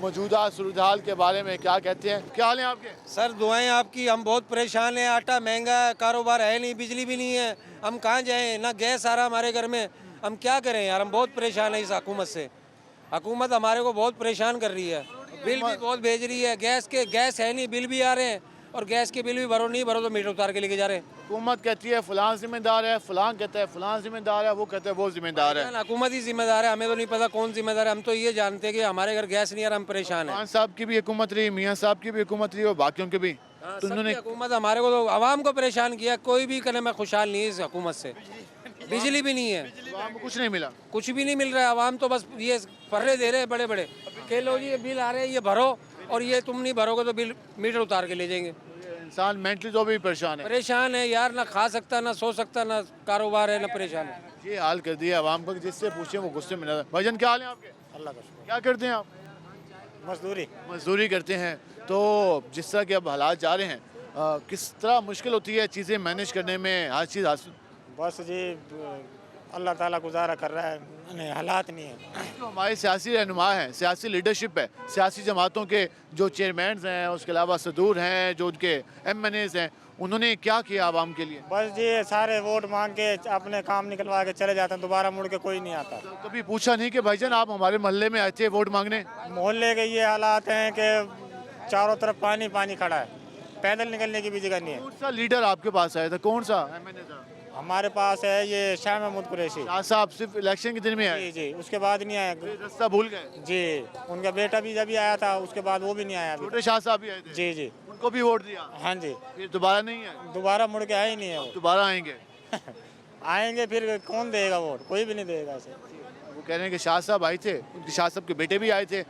मौजूदा सूरत हाल के बारे में क्या कहते हैं। क्या हाल है आपके? सर दुआएं आपकी, हम बहुत परेशान हैं। आटा महंगा है, कारोबार है नहीं, बिजली भी नहीं है, हम कहाँ जाएं? ना गैस आ रहा हमारे घर में, हम क्या करें यार? हम बहुत परेशान हैं इस हुकूमत से। हुकूमत हमारे को बहुत परेशान कर रही है, बिल भी बहुत भेज रही है, गैस है नहीं, बिल भी आ रहे हैं और गैस के बिल भी भरो, नहीं भरो तो मीटर उतार के लेके जा रहे हैं। हुकूमत कहती है फलां जिम्मेदार है, फलां कहता है फलां जिम्मेदार है, वो कहता है वो जिम्मेदार है। हुकूमत ही जिम्मेदार है, हमें तो नहीं पता कौन जिम्मेदार है। हम तो ये जानते हैं कि हमारे घर गैस नहीं आ रहा, हम परेशान हैं। खान साहब की भी हुकूमत रही, मियाँ साहब की भी हुकूमत रही और बाकियों की भी। तो उन्होंने हुकूमत हमारे को तो आवाम को परेशान किया। कोई भी कहने में खुशहाल नहीं है इस हुकूमत से। बिजली भी नहीं है, आवाम को कुछ नहीं मिला, कुछ भी नहीं मिल रहा है। आवाम तो बस ये फर्रे दे रहे हैं बड़े बड़े के लो जी, ये बिल आ रहे हैं, ये भरो, और ये तुम नहीं भरोगे तो बिल मीटर उतार के ले जाएंगे। इंसान मेंटली तो भी परेशान है यार, ना खा सकता, ना सो सकता, ना कारोबार है, ना परेशान है। ये हाल कर दिया आवाम को, जिससे पूछे वो गुस्से में नजर। भाईजान क्या हाल है आपके? अल्लाह का शुक्र। क्या करते हैं आप? मजदूरी करते हैं। तो जिस तरह के अब हालात जा रहे हैं, किस तरह मुश्किल होती है चीज़ें मैनेज करने में, हर चीज़ हासिल? बस जी अल्लाह ताला गुजारा कर रहा है, नहीं हालात नहीं है। जो हमारे सियासी रहनुमा हैं, सियासी लीडरशिप है, सियासी जमातों के जो चेयरमैन हैं, उसके अलावा सदूर हैं, जो उनके MNAs हैं, उन्होंने क्या किया आवाम के लिए? बस जी सारे वोट मांग के अपने काम निकलवा के चले जाते हैं, दोबारा मुड़ के कोई नहीं आता। तो कभी पूछा नहीं कि भाईजान आप हमारे मोहल्ले में आए थे वोट मांगने? मोहल्ले के ये हालात हैं कि चारों तरफ पानी पानी खड़ा है, पैदल निकलने की भी जगह नहीं है। कौन सा लीडर आपके पास आया था, कौन सा एमएनए था? हमारे पास है ये शाह महमूद कुरैशी। शाह साहब सिर्फ इलेक्शन के दिन में आए, जी जी, उसके बाद नहीं आया। रास्ता भूल गए? जी, उनका बेटा भी जब आया था, उसके बाद वो भी नहीं आया अभी। छोटे शाह साहब भी आए थे? जी जी, उनको भी वोट दिया? हाँ जी। फिर दोबारा नहीं है? दोबारा मुड़ के आया ही नहीं है वो। दोबारा आएंगे? आएंगे फिर कौन देगा वोट, कोई भी नहीं देगा इसे। वो कह रहे हैं कि शाह साहब आए थे, उनके शाह साहब के बेटे भी आए थे,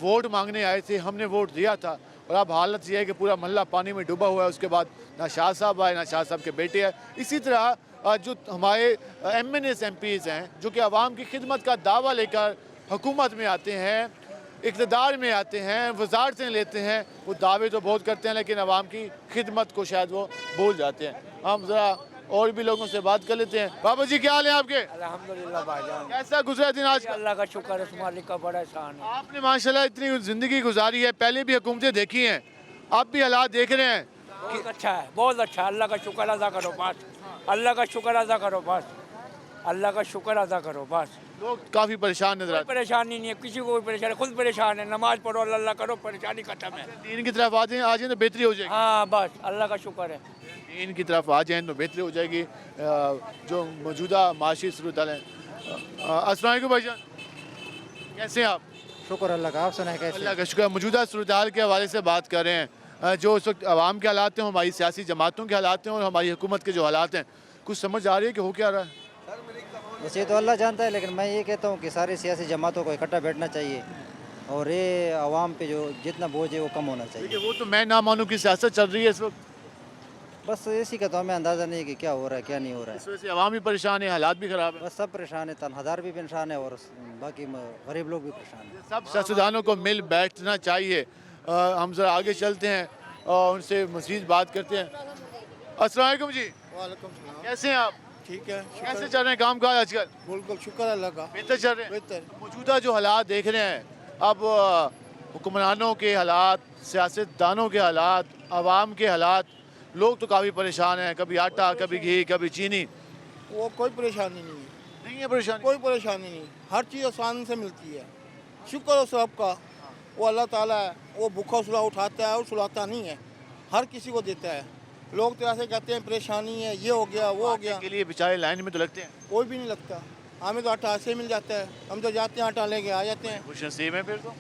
वोट मांगने आए थे, हमने वोट दिया था, और अब हालत ये है कि पूरा मोहल्ला पानी में डूबा हुआ है। उसके बाद ना शाह साहब आए, ना शाह साहब के बेटे आए। इसी तरह जो हमारे एमएनएस एमपीज़ हैं, जो कि आवाम की खिदमत का दावा लेकर हुकूमत में आते हैं, इक़्तिदार में आते हैं, वज़ारतें लेते हैं, वो दावे तो बहुत करते हैं लेकिन आवाम की खिदमत को शायद वो भूल जाते हैं। हम ज़रा और भी लोगों से बात कर लेते हैं। बाबा जी क्या हाल है आपके? अल्हम्दुलिल्लाह भाईजान, कैसा गुजरा दिन आज का? अल्लाह का शुक्र है, मालिक का बड़ा एहसान है। आपने माशाल्लाह इतनी ज़िंदगी गुजारी है, पहले भी हुकूमतें देखी हैं, आप भी हालात देख रहे हैं। बहुत अच्छा है, बहुत अच्छा। अल्लाह का शुक्र अदा करो बस, अल्लाह का शुक्र अदा करो बस, अल्लाह का शुक्र अदा करो बस। लोग काफ़ी परेशान नजर कोई आते परेशानी नहीं है, किसी को कोई परेशानी, खुद परेशान है। नमाज पढ़ो, अल्लाह करो, परेशानी खत्म है। हैं। दीन की तरफ आ जाए तो बेहतरी हो जाएगी। हाँ बस, अल्लाह का शुक्र है। दीन की तरफ आ जाएँ तो बेहतरी हो जाएगी। जो मौजूदा माशी सूरत है। अस्सलाम वालेकुम भाईजान, कैसे हैं आप? शुक्र अल्लाह का, आप सुनाए कैसे? अल्लाह का शुक्र। मौजूदा सूरत हाल के हवाले से बात कर रहे हैं। जो इस वक्त आवाम के हालात हैं, हमारी सियासी जमातों के हालात हैं और हमारी हुकूमत के जो हालात हैं, कुछ समझ आ रही है कि हो क्या रहा है? वैसे तो अल्लाह जानता है, लेकिन मैं ये कहता हूँ कि सारी सियासी जमातों को इकट्ठा बैठना चाहिए और ये आवाम पे जो जितना बोझ है वो कम होना चाहिए। देखिए वो तो मैं ना मानूँ कि सियासत चल रही है इस वक्त, बस इसी का तो हमें अंदाज़ा नहीं है कि क्या हो रहा है क्या नहीं हो रहा है। इस वजह से आवाम भी परेशान है, हालात भी ख़राब है। बस सब परेशान है, तनख्वाहदार भी परेशान है और बाकी गरीब लोग भी परेशान हैं। सब सियासतदानों को मिल बैठना चाहिए। हम जरा आगे चलते हैं और उनसे मज़ीद बात करते हैं। अस्सलाम वालेकुम जी, कैसे हैं आप? ठीक है, कैसे चल रहे हैं काम काज आजकल? बिल्कुल शुक्र अल्लाह का, बेहतर चल रहे हैं? बेहतर। मौजूदा जो हालात देख रहे हैं, अब हुक्मरानों के हालात, सियासतदानों के हालात, आवाम के हालात, लोग तो काफ़ी परेशान हैं। कभी आटा, कभी घी, कभी चीनी। वो कोई परेशानी नहीं है, परेशानी? कोई परेशानी नहीं, हर चीज़ आसान से मिलती है। शुक्र है सब का, वो अल्लाह ताला है, वो भूखा सुला उठाता है और सुलाता नहीं है, हर किसी को देता है। लोग तो ऐसे कहते हैं परेशानी है, ये हो गया वो हो गया, के लिए बेचारे लाइन में तो लगते हैं। कोई भी नहीं लगता। हमें तो आटा ऐसे मिल जाता है, हम तो जाते हैं आटा लेके आ जाते हैं। खुश नसीब है फिर तो।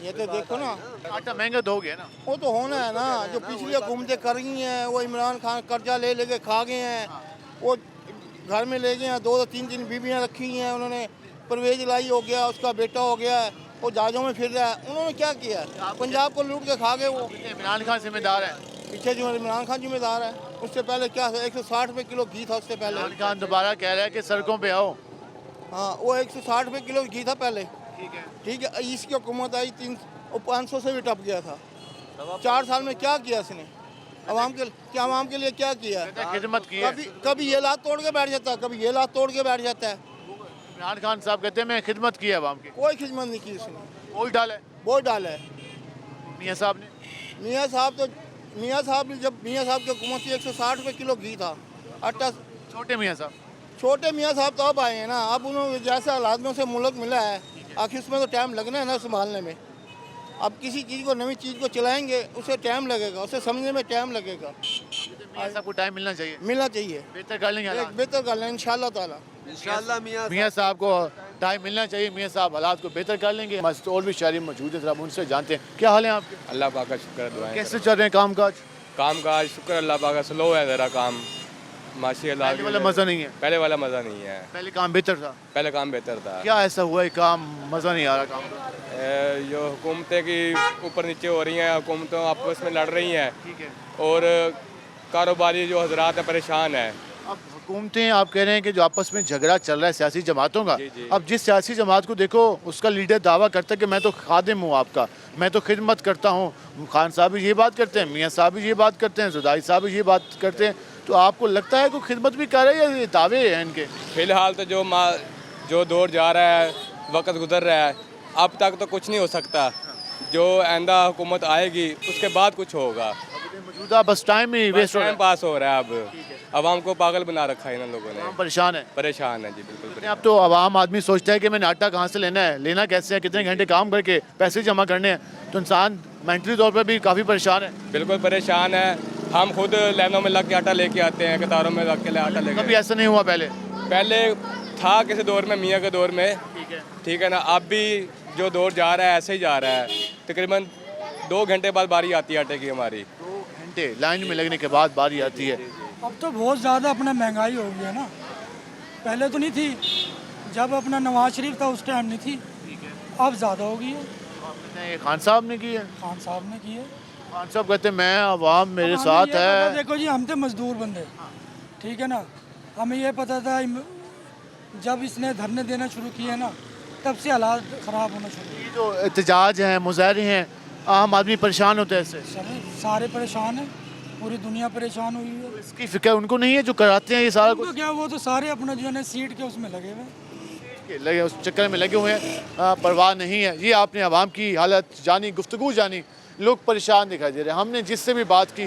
ये तो देखो ना, आटा महंगा तो हो गया ना। वो तो होना है ना, जो पिछली हुकूमतें कर रही हैं, वो इमरान खान कर्जा ले लेके खा गए हैं, वो घर में ले गए हैं, 2-3 बीबियाँ रखी हैं उन्होंने। परवेज लाई हो गया, उसका बेटा हो गया है, वो जहाज़ों में फिर रहा है। उन्होंने क्या किया? पंजाब को लूट के खा गए वो। इमरान खान जिम्मेदार है? पीछे जो इमरान खान जिम्मेदार है। उससे पहले क्या था, 160 रुपये किलो घी था उससे पहले। इमरान खान दोबारा कह रहा है कि सड़कों पे आओ। हाँ, वो 160 रुपये किलो घी था पहले। ठीक है, ठीक है, इसकी हुकूमत आई 500 से भी टप गया था। 4 साल में क्या किया इसने आवाम के लिए क्या किया? खिदमत की है। कभी ये लात तोड़ के बैठ जाता है, कभी ये लात तोड़ के बैठ जाता है। इमरान खान साहब कहते हैं मैं खिदमत की है आवाम की। कोई खिदमत नहीं की इसने। वोट डाला है? वोट डाला है मियाँ साहब ने। मियाँ साहब ने जब मियाँ साहब की हुकूमत थी 160 रुपये किलो घी था, आटा। छोटे मियाँ साहब? छोटे मियाँ साहब तो अब आए हैं ना, अब उन्होंने जैसे हालात में से मुल्क मिला है, आखिर उसमें तो टाइम लगना है ना संभालने में। अब किसी चीज़ को, नई चीज़ को चलाएंगे, उसे टाइम लगेगा, उसे समझने में टाइम लगेगा। मियाँ साहब को टाइम मिलना चाहिए। मिलना चाहिए, बेहतर कर लेंगे हालात। बेहतर कर लें इंशाल्लाह ताला। इंशाल्लाह मियाँ साहब को टाइम मिलना चाहिए, मियाँ साहब हालात को बेहतर कर लेंगे। मस्त और भी शहरी मौजूद है, हम उनसे जानते हैं। क्या हाल है आपके? अल्लाह पाक का शुक्र है, दुआएं कैसे चल रहे हैं काम काज? काम काज शुक्र अल्लाह पाक का, स्लो है ज़रा काम, माशाल्लाह। पहले वाला मज़ा नहीं है? पहले वाला मज़ा नहीं है, पहले काम बेहतर था। पहले काम बेहतर था। क्या ऐसा हुआ है काम मज़ा नहीं आ रहा काम का? जो हुकूमतें की ऊपर नीचे हो रही हैं, हुकूमतों आपस में लड़ रही हैं, ठीक है, और कारोबारी जो हजरात हैं परेशान हैं। अब हुकूमतें, आप कह रहे हैं कि जो आपस में झगड़ा चल रहा है सियासी जमातों का, जी, जी। अब जिस सियासी जमात को देखो उसका लीडर दावा करता है कि मैं तो खादिम हूँ आपका, मैं तो खिदमत करता हूँ। खान साहब भी ये बात करते हैं, मियाँ साहब भी ये बात करते हैं, ज़ुदाई साहब भी ये बात करते हैं। तो आपको लगता है कोई खिदमत भी कर रहा है या ये दावे हैं इनके? फ़िलहाल तो जो दौर जा रहा है, वक्त गुजर रहा है, अब तक तो कुछ नहीं हो सकता। जो आइंदा हुकूमत आएगी उसके बाद कुछ होगा। मौजूदा बस टाइम ही वेस्ट हो रहा है। टाइम पास हो रहा है, अब आवाम को पागल बना रखा है इन लोगों ने। परेशान है? परेशान है जी, बिल्कुल। अब तो आवाम आदमी सोचता है कि मैंने आटा कहाँ से लेना है, लेना कैसे है, कितने घंटे काम करके पैसे जमा करने हैं। तो इंसान मेंटली तौर पर भी काफ़ी परेशान है। बिल्कुल परेशान है। हम खुद लाइनों में लग के आटा लेके आते हैं, कतारों में लग के आटा लेके। कभी ऐसा नहीं हुआ पहले? पहले था किसी दौर में, मियाँ के दौर में, ठीक है ना। अब भी जो दौर जा रहा है ऐसे ही जा रहा है। तकरीबन 2 घंटे बाद बारी आती है आटे की हमारी। 2 घंटे लाइन में लगने के बाद बारी आती है। अब तो बहुत ज़्यादा अपना महंगाई हो गई है ना, पहले तो नहीं थी, जब अपना नवाज शरीफ था उस टाइम नहीं थी, अब ज़्यादा हो गई है। ये खान साहब ने की है? खान साहब ने की है। खान साहब कहते हैं मैं अवाम मेरे अब हमें साथ ये पता, है। देखो जी हम थे मजदूर बंदे, ठीक है ना, हमें ये पता था जब इसने धरने देना शुरू किए ना तब से हालात ख़राब होना शुरू हुए। जो एहतजाज हैं, मुजाहरे हैं, आम आदमी परेशान होते हैं इससे। सारे परेशान हैं, पूरी दुनिया परेशान हुई है। इसकी फिक्र उनको नहीं है जो कराते हैं ये सारा कुछ? उनको क्या, वो तो सारे अपना जो है ना सीट के उसमें लगे हुए हैं, लगे उस चक्कर में लगे हुए हैं, परवाह नहीं है। ये आपने आवाम की हालत जानी, गुफ्तगू जानी, लोग परेशान दिखाई दे रहे हैं। हमने जिससे भी बात की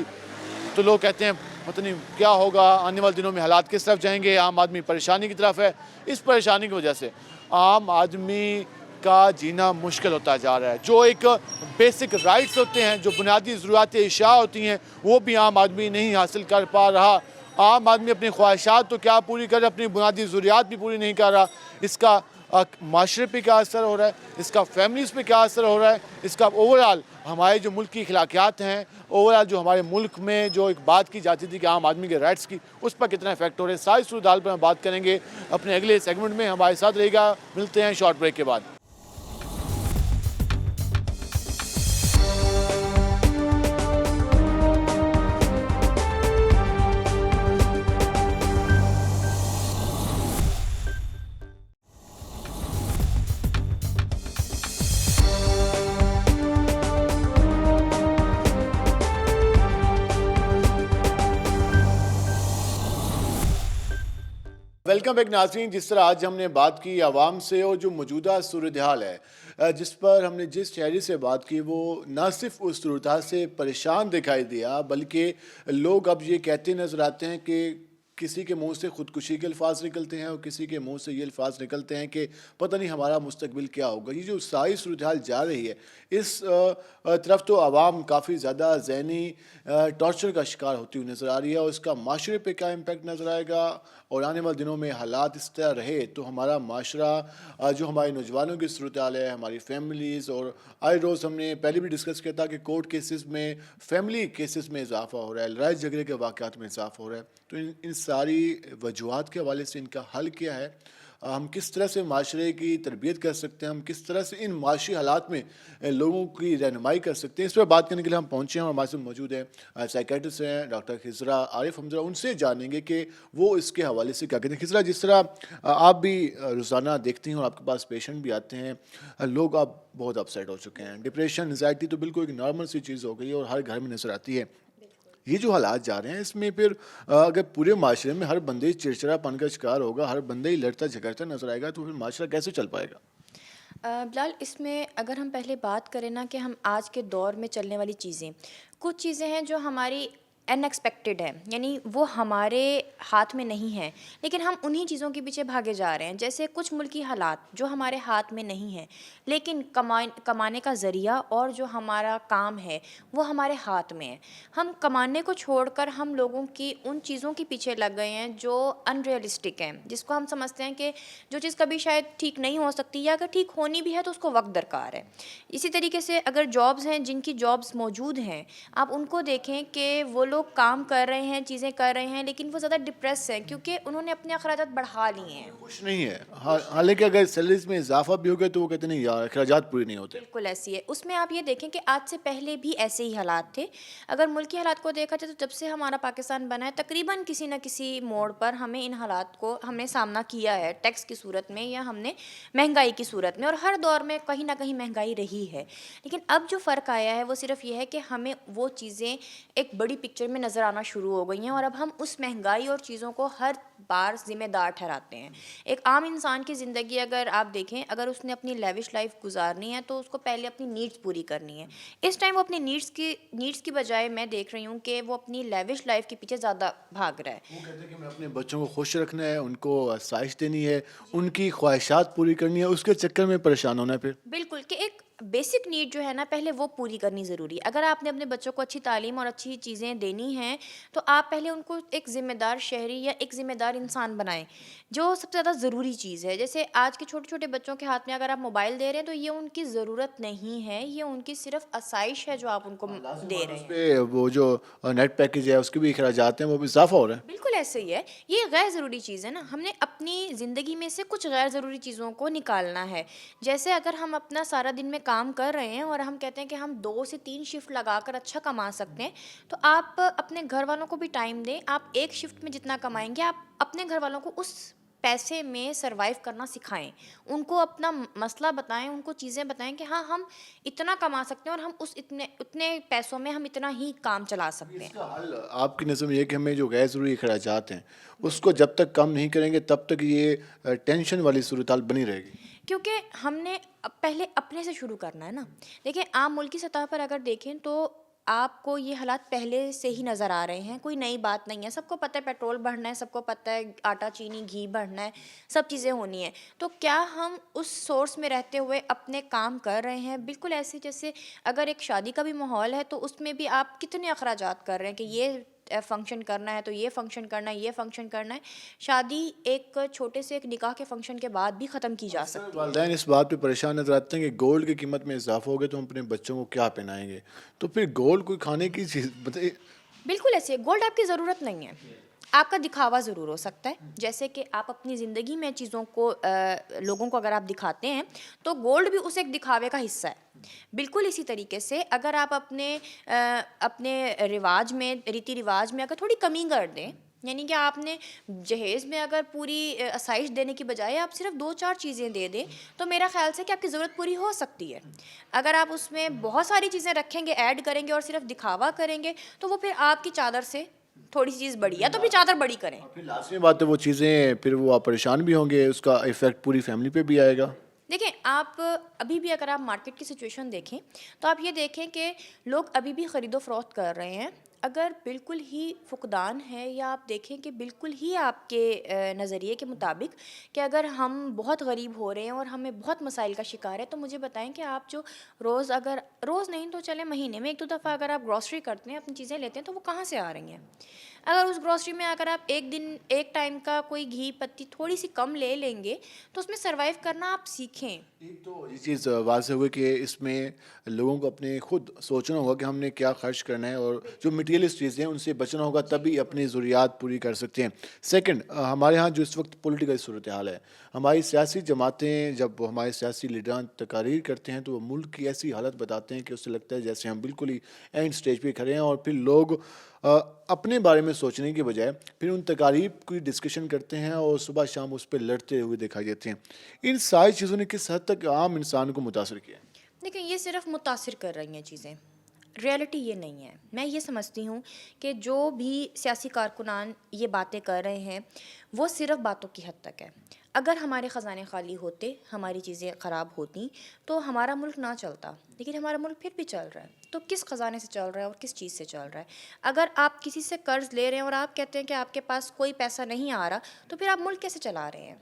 तो लोग कहते हैं पता नहीं क्या होगा, आने वाले दिनों में हालात किस तरफ जाएंगे, आम आदमी परेशानी की तरफ है। इस परेशानी की वजह से आम आदमी का जीना मुश्किल होता जा रहा है। जो एक बेसिक राइट्स होते हैं, जो बुनियादी ज़रूरत अशिया होती हैं, वो भी आम आदमी नहीं हासिल कर पा रहा। आम आदमी अपनी ख्वाहिशात तो क्या पूरी कर, अपनी बुनियादी ज़रूरियात भी पूरी नहीं कर रहा। इसका माशरे पे क्या असर हो रहा है, इसका फैमिलीज़ पे क्या असर हो रहा है, इसका ओवरऑल हमारे जो मुल्क की अखलाकियात हैं, ओवरऑल जो हमारे मुल्क में जो एक बात की जाती थी कि आम आदमी के राइट्स की, उस पर कितना इफेक्ट हो रहा है, सारी सूरत हाल पर हम बात करेंगे अपने अगले सेगमेंट में। हमारे साथ रहेगा, मिलते हैं शॉर्ट ब्रेक के बाद। वेलकम बैक नाज़रीन। जिस तरह आज हमने बात की आवाम से और जो मौजूदा सूरत हाल है जिस पर हमने जिस चेहरे से बात की, वो न सिर्फ उस सूरत हाल से परेशान दिखाई दिया, बल्कि लोग अब ये कहते नज़र आते हैं कि किसी के मुंह से ख़ुदकुशी के अल्फाज निकलते हैं और किसी के मुंह से ये अल्फाज निकलते हैं कि पता नहीं हमारा मुस्तकबिल क्या होगा। ये जो सारी सूरत हाल जा रही है, इस तरफ तो आवाम काफ़ी ज़्यादा ज़हनी टॉर्चर का शिकार होती हुई नज़र आ रही है और इसका माशरे पे क्या इम्पेक्ट नज़र आएगा और आने वाले दिनों में हालात इस तरह रहे तो हमारा माशरा, जो हमारे नौजवानों की सूरत हाल है, हमारी फैमिलीज़, और आए रोज़ हमने पहले भी डिस्कस किया था कि कोर्ट केसेस में, फैमिली केसेस में इजाफा हो रहा है, लड़ाई झगड़े के वाक़यात में इजाफा हो रहा है। तो इन सारी वजूहात के हवाले से इनका हल क्या है, हम किस तरह से माशरे की तरबियत कर सकते हैं, हम किस तरह से इन माशी हालात में लोगों की रहनुमाई कर सकते हैं, इस पर बात करने के लिए हम पहुँचे हैं और हमारे साथ मौजूद हैं साइकेट्रिस्ट हैं डॉक्टर खिजरा आरिफ। हम जरा उनसे जानेंगे कि वो इसके हवाले से क्या कहते हैं। खिजरा, जिस तरह आप भी रोज़ाना देखती हैं और आपके पास पेशेंट भी आते हैं, लोग अब बहुत अपसेट हो चुके हैं, डिप्रेशन, एंजाइटी तो बिल्कुल एक नॉर्मल सी चीज़ हो गई है और हर घर में नज़र आती है। ये जो हालात जा रहे हैं इसमें फिर अगर पूरे माशरे में हर बंदे चिड़चिड़ापन का शिकार होगा, हर बंदे ही लड़ता झगड़ता नजर आएगा, तो फिर माशरा कैसे चल पाएगा? बिलाल, इसमें अगर हम पहले बात करें ना कि हम आज के दौर में चलने वाली चीज़ें, कुछ चीज़ें हैं जो हमारी अनएक्सपेक्टेड है, यानी वो हमारे हाथ में नहीं है, लेकिन हम उन्हीं चीज़ों के पीछे भागे जा रहे हैं। जैसे कुछ मुल्की हालात जो हमारे हाथ में नहीं है, लेकिन कमाने का ज़रिया और जो हमारा काम है वो हमारे हाथ में है। हम कमाने को छोड़कर हम लोगों की उन चीज़ों के पीछे लग गए हैं जो अनरियलिस्टिक हैं, जिसको हम समझते हैं कि जो चीज़ कभी शायद ठीक नहीं हो सकती या अगर ठीक होनी भी है तो उसको वक्त दरकार है। इसी तरीके से अगर जॉब्स हैं, जिनकी जॉब्स मौजूद हैं, आप उनको देखें कि वो लोग काम कर रहे हैं, चीज़ें कर रहे हैं, लेकिन वो ज़्यादा डिप्रेस हैं क्योंकि उन्होंने अपने अखराजात बढ़ा लिए हैं। कुछ नहीं है, हालांकि अगर सैलरीज में इजाफा भी हो गया तो वो कहते नहीं यार अखराजात पूरे नहीं होते। बिल्कुल ऐसी है। उसमें आप ये देखें कि आज से पहले भी ऐसे ही हालात थे। अगर मुल्की हालात को देखा जाए तो जब से हमारा पाकिस्तान बना है तकरीबन किसी न किसी मोड़ पर हमें इन हालात को हमने सामना किया है, टैक्स की सूरत में या हमने महंगाई की सूरत में, और हर दौर में कहीं ना कहीं महंगाई रही है। लेकिन अब जो फ़र्क आया है वो सिर्फ ये है कि हमें वो चीज़ें एक बड़ी पिक्चर में नज़र आना शुरू हो गई हैं और अब हम उस महंगाई और चीज़ों को हर बार ज़िम्मेदार ठहराते हैं। एक आम इंसान की ज़िंदगी अगर आप देखें, अगर उसने अपनी लेविश लाइफ गुजारनी है तो उसको पहले अपनी नीड्स पूरी करनी है। इस टाइम वो अपनी नीड्स की बजाय मैं देख रही हूँ कि वो अपनी लेविश लाइफ के पीछे ज़्यादा भाग रहा है। वो कहते हैं कि मैं अपने बच्चों को खुश रखना है, उनको आसाइश देनी है, उनकी ख्वाहिशात पूरी करनी है, उसके चक्कर में परेशान होना है। फिर बिल्कुल कि एक बेसिक नीड जो है ना पहले वो पूरी करनी ज़रूरी है। अगर आपने अपने बच्चों को अच्छी तालीम और अच्छी चीज़ें देनी हैं तो आप पहले उनको एक ज़िम्मेदार शहरी या एक ज़िम्मेदार इंसान बनाएं, जो सबसे ज़्यादा ज़रूरी चीज़ है। जैसे आज के छोटे छोटे बच्चों के हाथ में अगर आप मोबाइल दे रहे हैं तो ये उनकी ज़रूरत नहीं है, ये उनकी सिर्फ आसाइश है जो आप उनको दे रहे हैं। पे वो जो नेट पैकेज है उसके भी अखराजात हैं वो भी इजाफा हो रहा है। बिल्कुल ऐसे ही है, ये गैर ज़रूरी चीज़ है ना। हमने अपनी ज़िंदगी में से कुछ गैर ज़रूरी चीज़ों को निकालना है। जैसे अगर हम अपना सारा दिन में काम कर रहे हैं और हम कहते हैं कि हम 2 से 3 शिफ्ट लगाकर अच्छा कमा सकते हैं, तो आप अपने घर वालों को भी टाइम दें। आप एक शिफ्ट में जितना कमाएंगे आप अपने घर वालों को उस पैसे में सरवाइव करना सिखाएं, उनको अपना मसला बताएं, उनको चीज़ें बताएं कि हाँ हम इतना कमा सकते हैं और हम उस उतने पैसों में हम इतना ही काम चला सकते हैं। इसका हल आपकी नज़र में ये कि हमें जो गैर ज़रूरी अखराजात हैं उसको जब तक कम नहीं करेंगे तब तक ये टेंशन वाली सूरत हाल बनी रहेगी। क्योंकि हमने पहले अपने से शुरू करना है ना। देखिए आम मुल्की सतह पर अगर देखें तो आपको ये हालात पहले से ही नज़र आ रहे हैं, कोई नई बात नहीं है। सबको पता है पेट्रोल बढ़ना है, सबको पता है आटा चीनी घी बढ़ना है, सब चीज़ें होनी है। तो क्या हम उस सोर्स में रहते हुए अपने काम कर रहे हैं? बिल्कुल ऐसे जैसे अगर एक शादी का भी माहौल है तो उसमें भी आप कितने अखराजात कर रहे हैं कि ये फंक्शन करना है तो ये फंक्शन करना है, ये फंक्शन करना है। शादी एक छोटे से एक निकाह के फंक्शन के बाद भी ख़त्म की जा सकती है। वालिदैन इस बात पे परेशान नजर आते हैं कि गोल्ड की कीमत में इजाफा हो गया तो हम अपने बच्चों को क्या पहनाएंगे। तो फिर गोल्ड कोई खाने की चीज़ बताइए। बिल्कुल ऐसे गोल्ड आपकी ज़रूरत नहीं है, आपका दिखावा ज़रूर हो सकता है। जैसे कि आप अपनी ज़िंदगी में चीज़ों को लोगों को अगर आप दिखाते हैं तो गोल्ड भी उस एक दिखावे का हिस्सा है। बिल्कुल इसी तरीके से अगर आप अपने रिवाज में रीति रिवाज में अगर थोड़ी कमी कर दें, यानी कि आपने जहेज़ में अगर पूरी आसाइश देने की बजाय आप सिर्फ 2-4 चीज़ें दे दें तो मेरा ख्याल से कि आपकी ज़रूरत पूरी हो सकती है। अगर आप उसमें बहुत सारी चीज़ें रखेंगे, ऐड करेंगे और सिर्फ दिखावा करेंगे तो वो फिर आपकी चादर से थोड़ी सी चीज़ बड़ी है तो अपनी चादर बड़ी करें। फिर लाजमी बात है वो चीज़ें फिर वो आप परेशान भी होंगे, उसका इफ़ेक्ट पूरी फैमिली पे भी आएगा। देखिए आप अभी भी अगर आप मार्केट की सिचुएशन देखें तो आप ये देखें कि लोग अभी भी ख़रीदो फरोख्त कर रहे हैं। अगर बिल्कुल ही फुकदान है या आप देखें कि बिल्कुल ही आपके नज़रिए के मुताबिक कि अगर हम बहुत गरीब हो रहे हैं और हमें बहुत मसाइल का शिकार है तो मुझे बताएं कि आप जो अगर रोज़ नहीं तो चले महीने में 1-2 दफ़ा अगर आप ग्रॉसरी करते हैं, अपनी चीज़ें लेते हैं तो वो कहाँ से आ रही हैं? अगर उस ग्रॉसरी में अगर आप एक टाइम का कोई घी पत्ती थोड़ी सी कम ले लेंगे तो उसमें सर्वाइव करना आप सीखें। एक तो ये चीज़ वाज़ेह हुई कि इसमें लोगों को अपने खुद सोचना होगा कि हमने क्या खर्च करना है और जो मटीरियलिस्ट चीज़ें हैं उनसे बचना होगा, तभी अपनी ज़रूरियात पूरी कर सकते हैं। सेकंड, हमारे यहाँ जो इस वक्त पॉलिटिकल सूरत हाल है, हमारी सियासी जमातें जब हमारे सियासी लीडरान तकारीर करते हैं तो वो मुल्क की ऐसी हालत बताते हैं कि उससे लगता है जैसे हम बिल्कुल ही एंड स्टेज पे खड़े हैं और फिर लोग अपने बारे में सोचने के बजाय फिर उन तकारीब की डिस्कशन करते हैं और सुबह शाम उस पर लड़ते हुए दिखाई देते हैं। इन सारी चीज़ों ने किस हद तक आम इंसान को मुतासर किया? देखिए ये सिर्फ मुतासिर कर रही हैं चीज़ें, रियलिटी ये नहीं है। मैं ये समझती हूँ कि जो भी सियासी कारकुनान ये बातें कर रहे हैं वो सिर्फ बातों की हद तक है। अगर हमारे ख़जाने खाली होते, हमारी चीज़ें ख़राब होती तो हमारा मुल्क ना चलता, लेकिन हमारा मुल्क फिर भी चल रहा है। तो किस ख़जाने से चल रहा है और किस चीज़ से चल रहा है? अगर आप किसी से कर्ज़ ले रहे हैं और आप कहते हैं कि आपके पास कोई पैसा नहीं आ रहा तो फिर आप मुल्क कैसे चला रहे हैं?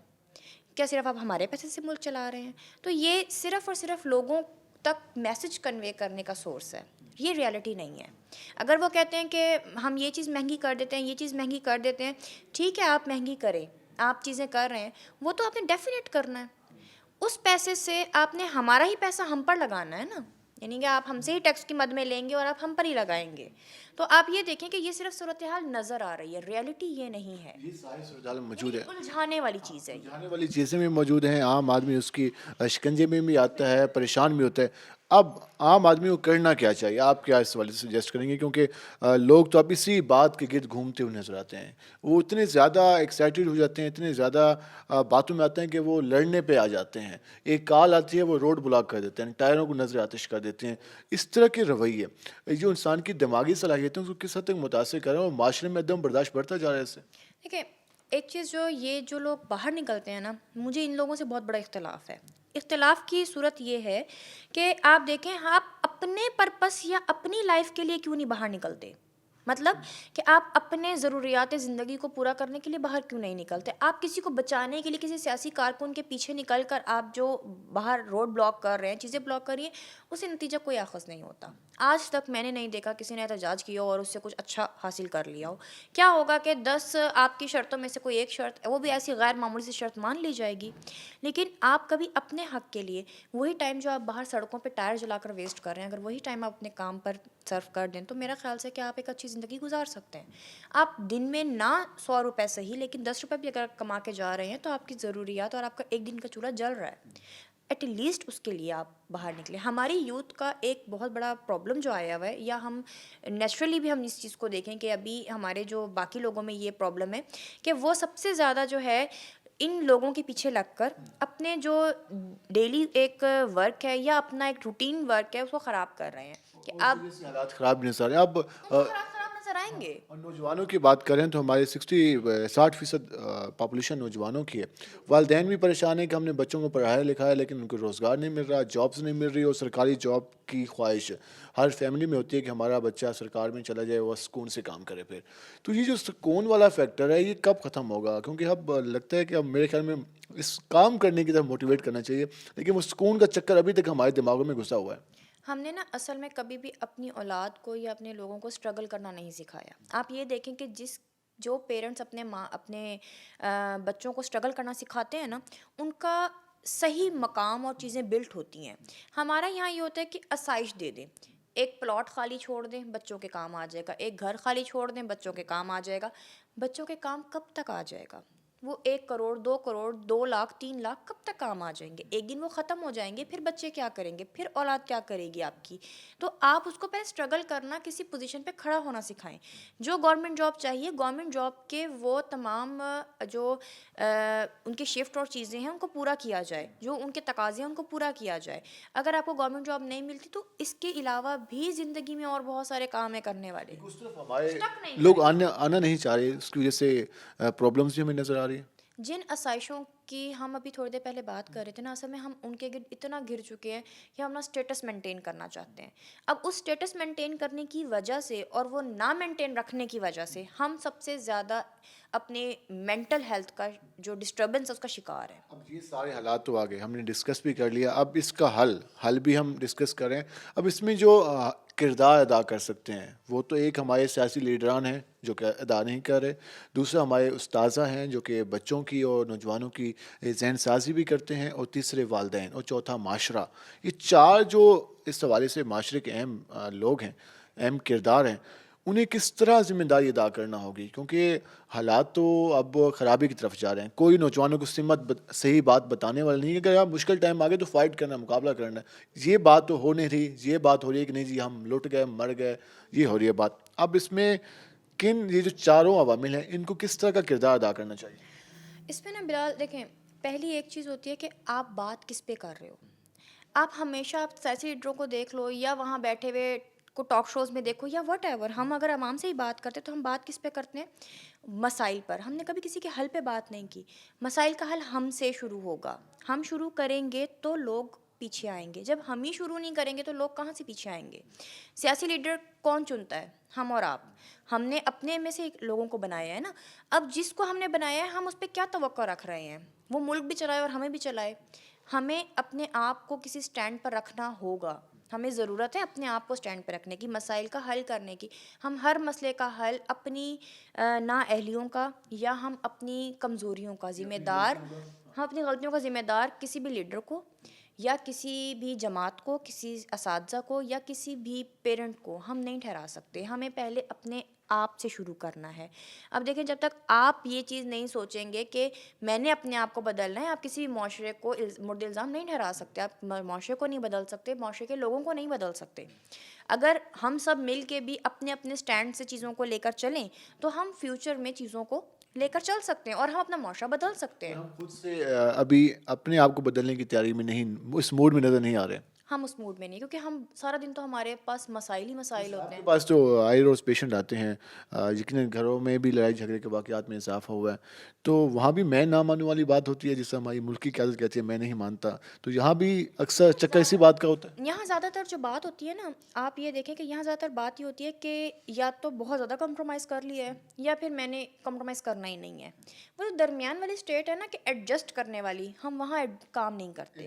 क्या सिर्फ आप हमारे पैसे से मुल्क चला रहे हैं? तो ये सिर्फ़ और सिर्फ लोगों तक मैसेज कन्वे करने का सोर्स है, ये रियलिटी नहीं है। अगर वो कहते हैं कि हम ये चीज़ महंगी कर देते हैं, ये चीज़ महंगी कर देते हैं, ठीक है आप महंगी करें, आप चीज़ें कर रहे हैं, वो तो आपने डेफिनेट करना है। उस पैसे से आपने हमारा ही पैसा हम पर लगाना है ना, यानी कि आप हमसे ही टैक्स की मद में लेंगे और आप हम पर ही लगाएंगे। तो आप ये देखें कि ये सिर्फ सूरत हाल नज़र आ रही है, रियलिटी ये नहीं है। ये सारी सूरत हाल मौजूद है, उलझाने वाली चीज़ है, उलझाने वाली चीज़ें भी मौजूद हैं। आम आदमी उसकी शिकंजे में भी आता है, परेशान भी होता है। अब आम आदमी को करना क्या चाहिए, आप क्या इस वाले सजेस्ट करेंगे? क्योंकि लोग तो अब इसी बात के गिर्द घूमते हुए नजर आते हैं। वो इतने ज़्यादा एक्साइटेड हो जाते हैं, इतने ज़्यादा बातों में आते हैं कि वो लड़ने पे आ जाते हैं। एक कॉल आती है वो रोड ब्लॉक कर देते हैं, टायरों को नजर आतिश कर देते हैं। इस तरह के रवैये जो इंसान की दिमागी सलाहियतों को किस हद तक मुतासर कर रहे हैं और माशरे में एकदम बर्दाश्त बढ़ता जा रहा है इससे। देखिए एक चीज़ जो लोग बाहर निकलते हैं ना, मुझे इन लोगों से बहुत बड़ा इख्तलाफ है। इख्तलाफ की सूरत ये है कि आप देखें आप अपने पर्पस या अपनी लाइफ के लिए क्यों नहीं बाहर निकलते? मतलब कि आप अपने ज़रूरियात ज़िंदगी को पूरा करने के लिए बाहर क्यों नहीं निकलते? आप किसी को बचाने के लिए किसी सियासी कारकुन के पीछे निकल कर आप जो बाहर रोड ब्लॉक कर रहे हैं, चीज़ें ब्लॉक कर रही हैं, उससे नतीजा कोई आख़ज़ नहीं होता। आज तक मैंने नहीं देखा किसी ने एहतजाज किया हो और उससे कुछ अच्छा हासिल कर लिया हो। क्या होगा कि 10 आपकी शर्तों में से कोई एक शर्त, वो भी ऐसी गैर मामूली सी शर्त मान ली जाएगी, लेकिन आप कभी अपने हक़ के लिए वही टाइम जो आप बाहर सड़कों पे टायर जलाकर वेस्ट कर रहे हैं, अगर वही टाइम आप अपने काम पर सर्व कर दें तो मेरा ख़्याल से कि आप एक अच्छी ज़िंदगी गुजार सकते हैं। आप दिन में ना 100 रुपए सही, लेकिन 10 रुपए भी अगर कमा के जा रहे हैं तो आपकी ज़रूरियात और आपका एक दिन का चूल्हा जल रहा है, एटलीस्ट उसके लिए आप बाहर निकले। हमारी यूथ का एक बहुत बड़ा प्रॉब्लम जो आया हुआ है, या हम नेचुरली भी हम इस चीज़ को देखें कि अभी हमारे जो बाकी लोगों में ये प्रॉब्लम है कि वो सबसे ज़्यादा जो है इन लोगों के पीछे लगकर अपने जो डेली एक वर्क है या अपना एक रूटीन वर्क है उसको ख़राब कर रहे हैं कि आप हालात ख़राब नज़र आ रहे हैं। अब खराब नजर आएंगे। और नौजवानों की बात करें तो हमारे 60% पॉपुलेशन नौजवानों की है। वालिदैन भी परेशान है कि हमने बच्चों को पढ़ाया लिखाया लेकिन उनको रोज़गार नहीं मिल रहा, जॉब्स नहीं मिल रही, और सरकारी जॉब की ख्वाहिश हर फैमिली में होती है कि हमारा बच्चा सरकार में चला जाए, वह सुकून से काम करे। फिर तो ये जो सुकून वाला फैक्टर है ये कब ख़त्म होगा? क्योंकि अब लगता है कि अब मेरे ख्याल में इस काम करने की तरफ मोटिवेट करना चाहिए, लेकिन वो सुकून का चक्कर अभी तक हमारे दिमागों में घुसा हुआ है। हमने ना असल में कभी भी अपनी औलाद को या अपने लोगों को स्ट्रगल करना नहीं सिखाया। आप ये देखें कि जो पेरेंट्स अपने बच्चों को स्ट्रगल करना सिखाते हैं ना, उनका सही मकाम और चीज़ें बिल्ट होती हैं। हमारा यहाँ ये होता है कि आसाइश दे दें, एक प्लॉट खाली छोड़ दें, बच्चों के काम आ जाएगा, एक घर खाली छोड़ दें, बच्चों के काम आ जाएगा। बच्चों के काम कब तक आ जाएगा? वो 1 करोड़ 2 करोड़ 2 लाख 3 लाख कब तक काम आ जाएंगे? एक दिन वो ख़त्म हो जाएंगे, फिर बच्चे क्या करेंगे, फिर औलाद क्या करेगी आपकी? तो आप उसको पहले स्ट्रगल करना, किसी पोजीशन पे खड़ा होना सिखाएं। जो गवर्नमेंट जॉब चाहिए, गवर्नमेंट जॉब के वो तमाम जो उनकी शिफ्ट और चीज़ें हैं उनको पूरा किया जाए, जो उनके तकाज़े हैं उनको पूरा किया जाए। अगर आपको गवर्नमेंट जॉब नहीं मिलती तो इसके अलावा भी ज़िंदगी में और बहुत सारे काम है करने वाले। उस तरफ हमारे लोग आना नहीं चाह रहे, उसकी वजह से प्रॉब्लम्स भी हमें नज़र आ रही है। जिन आसाइशों की हम अभी थोड़ी देर पहले बात कर रहे थे ना, असल में हम उनके गिर इतना घिर चुके हैं कि हम अपना स्टेटस मेंटेन करना चाहते हैं। अब उस स्टेटस मेंटेन करने की वजह से और वो ना मेंटेन रखने की वजह से हम सबसे ज़्यादा अपने मेंटल हेल्थ का जो डिस्टर्बेंस है उसका शिकार है। अब ये सारे हालात तो आ गए, हमने डिस्कस भी कर लिया, अब इसका हल भी हम डिस्कस करें। अब इसमें जो किरदार अदा कर सकते हैं वो तो एक हमारे सियासी लीडरान हैं जो कि अदा नहीं कर रहे, दूसरा हमारे उस्ताज़ा हैं जो कि बच्चों की और नौजवानों की जहन साजी भी करते हैं, और तीसरे वालिदैन, और चौथा माशरा। ये 4 जो इस हवाले से माशरे के अहम लोग हैं, अहम किरदार हैं, उन्हें किस तरह ज़िम्मेदारी अदा करना होगी, क्योंकि हालात तो अब ख़राबी की तरफ जा रहे हैं। कोई नौजवानों को सही बात बताने वाला नहीं है। अगर आप मुश्किल टाइम आ गए तो फ़ाइट करना, मुकाबला करना है। ये बात तो हो नहीं रही, ये बात हो रही है कि नहीं जी हम लुट गए, मर गए, ये हो रही है बात। अब इसमें ये जो चारों अवामिल हैं इनको किस तरह का किरदार अदा करना चाहिए? इसमें ना बिलाल देखें, पहली एक चीज़ होती है कि आप बात किस पे कर रहे हो। आप हमेशा आप सियासी लीडरों को देख लो या वहाँ बैठे हुए को टॉक शोज़ में देखो या व्हाटएवर, हम अगर आवाम से ही बात करते हैं तो हम बात किस पे करते हैं? मसाइल पर। हमने कभी किसी के हल पे बात नहीं की। मसाइल का हल हमसे शुरू होगा, हम शुरू करेंगे तो लोग पीछे आएंगे, जब हम ही शुरू नहीं करेंगे तो लोग कहाँ से पीछे आएंगे? सियासी लीडर कौन चुनता है? हम और आप। हमने अपने में से लोगों को बनाया है ना। अब जिसको हमने बनाया है हम उस पर क्या तवक्को रख रहे हैं? वो मुल्क भी चलाए और हमें भी चलाए। हमें अपने आप को किसी स्टैंड पर रखना होगा। हमें ज़रूरत है अपने आप को स्टैंड पर रखने की, मसाइल का हल करने की। हम हर मसले का हल अपनी नाअहलियों का या हम अपनी कमज़ोरियों का ज़िम्मेदार, हम अपनी गलतियों का ज़िम्मेदार किसी भी लीडर को या किसी भी जमात को, किसी असातिज़ा को या किसी भी पेरेंट को हम नहीं ठहरा सकते। हमें पहले अपने आप से शुरू करना है। अब देखें, जब तक आप ये चीज़ नहीं सोचेंगे कि मैंने अपने आप को बदलना है, आप किसी भी माशरे को मुर्द इल्ज़ाम नहीं ठहरा सकते। आप माशरे को नहीं बदल सकते, माशरे के लोगों को नहीं बदल सकते। अगर हम सब मिल के भी अपने अपने स्टैंड से चीज़ों को लेकर चलें तो हम फ्यूचर में चीज़ों को लेकर चल सकते हैं और हम अपना माशरा बदल सकते हैं। हम खुद से अभी अपने आप को बदलने की तैयारी में नहीं, इस मूड में नज़र नहीं आ रहे। हम उस मूड में नहीं, क्योंकि हम सारा दिन तो हमारे पास मसाइल ही मसाइल होते आपके हैं। पास तो आए रोज़ पेशेंट आते हैं, यकीनन घरों में भी लड़ाई झगड़े के वाक़यात में इजाफ़ा हुआ है, तो वहाँ भी मैं ना मानने वाली बात होती है, जिसे हमारी मुल्क की क़यादत कहती है मैं नहीं मानता, तो यहाँ भी अक्सर चक्कर इसी बात का होता है। यहाँ ज़्यादातर जो बात होती है ना, आप ये देखें कि यहाँ ज़्यादातर बात ये होती है कि या तो बहुत ज़्यादा कंप्रोमाइज़ कर लिया है, या फिर मैंने कंप्रोमाइज़ करना ही नहीं है। वो जो दरमियान वाली स्टेट है ना, कि एडजस्ट करने वाली, हम वहाँ काम नहीं करते,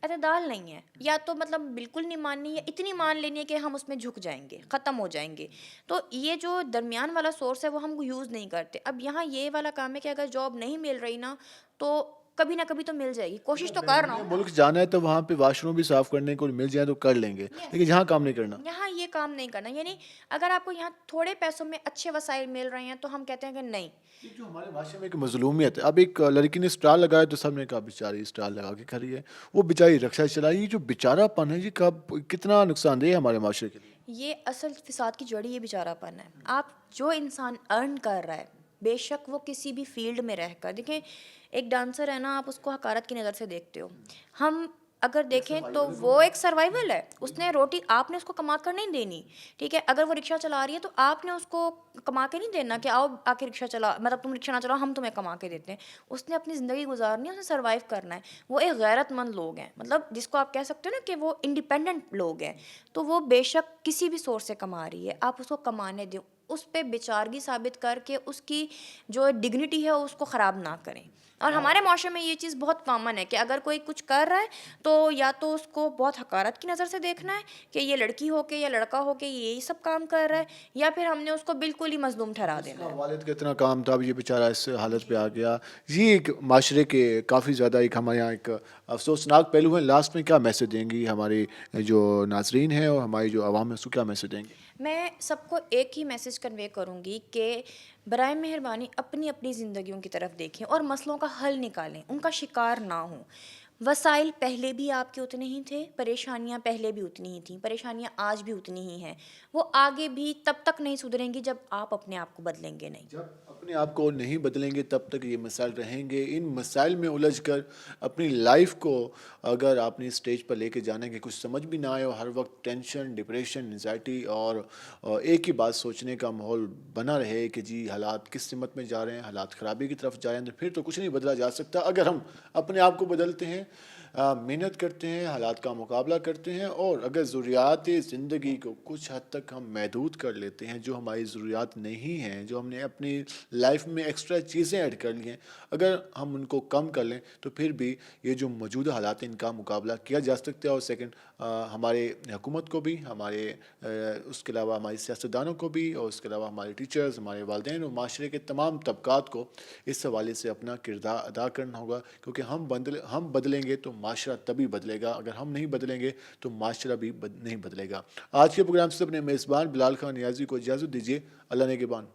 एतदाल नहीं है। या तो मतलब बिल्कुल नहीं माननी है, इतनी मान लेनी है कि हम उसमें झुक जाएंगे, ख़त्म हो जाएंगे। तो ये जो दरमियान वाला सोर्स है वो हम यूज़ नहीं करते। अब यहाँ ये वाला काम है कि अगर जॉब नहीं मिल रही ना, तो कभी ना कभी तो मिल जाएगी, कोशिश तो कर रहा हूँ। मुल्क जाना है तो वहाँ पे वॉशरूम भी साफ़ करने को मिल जाए तो कर लेंगे, लेकिन यहाँ काम नहीं करना। यहाँ ये काम नहीं करना, यानी अगर आपको यहाँ थोड़े पैसों में अच्छे वसाइल मिल रहे हैं तो हम कहते हैं कि नहीं। ये जो हमारे माशरे में एक मजलूमियत है, अब एक लड़की ने स्टाल लगाया तो सबने कहा बेचारी स्टाल लगा के खड़ी है, वो बेचारी रक्षा चलाई, ये जो बेचारापन है ये कब कितना नुकसानदेह है हमारे माशरे के लिए। ये असल फिसाद की जड़ी ये बेचारापन है। आप जो इंसान अर्न कर रहा है, बेशक वो किसी भी फील्ड में रहकर, देखें एक डांसर है ना, आप उसको हकारत की नज़र से देखते हो। हम अगर देखें तो वो एक सर्वाइवल है, उसने रोटी आपने उसको कमा कर नहीं देनी, ठीक है। अगर वो रिक्शा चला रही है तो आपने उसको कमा के नहीं देना कि आओ आके रिक्शा चला, मतलब तुम रिक्शा ना चलाओ हम तुम्हें कमा के देते हैं। उसने अपनी ज़िंदगी गुजारनी है, उसने सर्वाइव करना है। वो एक गैरतमंद लोग हैं, मतलब जिसको आप कह सकते हो ना कि वो इंडिपेंडेंट लोग हैं। तो वो बेशक किसी भी सोर्स से कमा रही है, आप उसको कमाने दें, उस पे बेचारगी साबित करके उसकी जो डिग्निटी है उसको ख़राब ना करें। और हमारे माशरे में ये चीज़ बहुत कॉमन है कि अगर कोई कुछ कर रहा है तो या तो उसको बहुत हकारत की नज़र से देखना है कि ये लड़की हो के या लड़का हो के यही सब काम कर रहा है, या फिर हमने उसको बिल्कुल ही मजलूम ठहरा देना है। वालिद का इतना काम था, अब ये बेचारा इस हालत पे आ गया। ये एक माशरे के काफ़ी ज़्यादा एक हमारे यहाँ एक अफसोसनाक पहलू है। लास्ट में क्या मैसेज देंगी हमारे जो नाजरीन हैं और हमारी जो आवाम है उसको क्या मैसेज देंगे? मैं सबको एक ही मैसेज कन्वे करूँगी कि बराए मेहरबानी अपनी अपनी ज़िंदगियों की तरफ देखें और मसलों का हल निकालें, उनका शिकार ना हों। वसाइल पहले भी आपके उतने ही थे, परेशानियां पहले भी उतनी ही थीं, परेशानियां आज भी उतनी ही हैं, वो आगे भी तब तक नहीं सुधरेंगी जब आप अपने आप को बदलेंगे नहीं। जब अपने आप को नहीं बदलेंगे तब तक ये मसाइल रहेंगे। इन मसाइल में उलझ कर अपनी लाइफ को अगर आपने स्टेज पर लेके जाने की कुछ समझ भी ना आए और हर वक्त टेंशन, डिप्रेशन, एंजाइटी और एक ही बात सोचने का माहौल बना रहे कि जी हालात किस सिमत में जा रहे हैं, हालात ख़राबी की तरफ जा रहे हैं, तो फिर तो कुछ नहीं बदला जा सकता। अगर हम अपने आप को बदलते हैं, मेहनत करते हैं, हालात का मुकाबला करते हैं और अगर ज़रूरियात ज़िंदगी को कुछ हद तक हम महदूद कर लेते हैं, जो हमारी ज़रूरियात नहीं हैं, जो हमने अपनी लाइफ में एक्स्ट्रा चीज़ें ऐड कर ली हैं, अगर हम उनको कम कर लें तो फिर भी ये जो मौजूदा हालात हैं इनका मुकाबला किया जा सकता है। और सेकंड, हमारे हुकूमत को भी, हमारे उसके अलावा हमारे सियासतदानों को भी, और उसके अलावा हमारे टीचर्स, हमारे वालिदैन और माशरे के तमाम तबकात को इस हवाले से अपना किरदार अदा करना होगा, क्योंकि हम बदलेंगे तो माशरा तभी बदलेगा, अगर हम नहीं बदलेंगे तो माशरा भी नहीं बदलेगा। आज के प्रोग्राम से अपने मेज़बान बिलाल खान नियाज़ी को इजाज़त दीजिए। अल्लाह नेगेबान।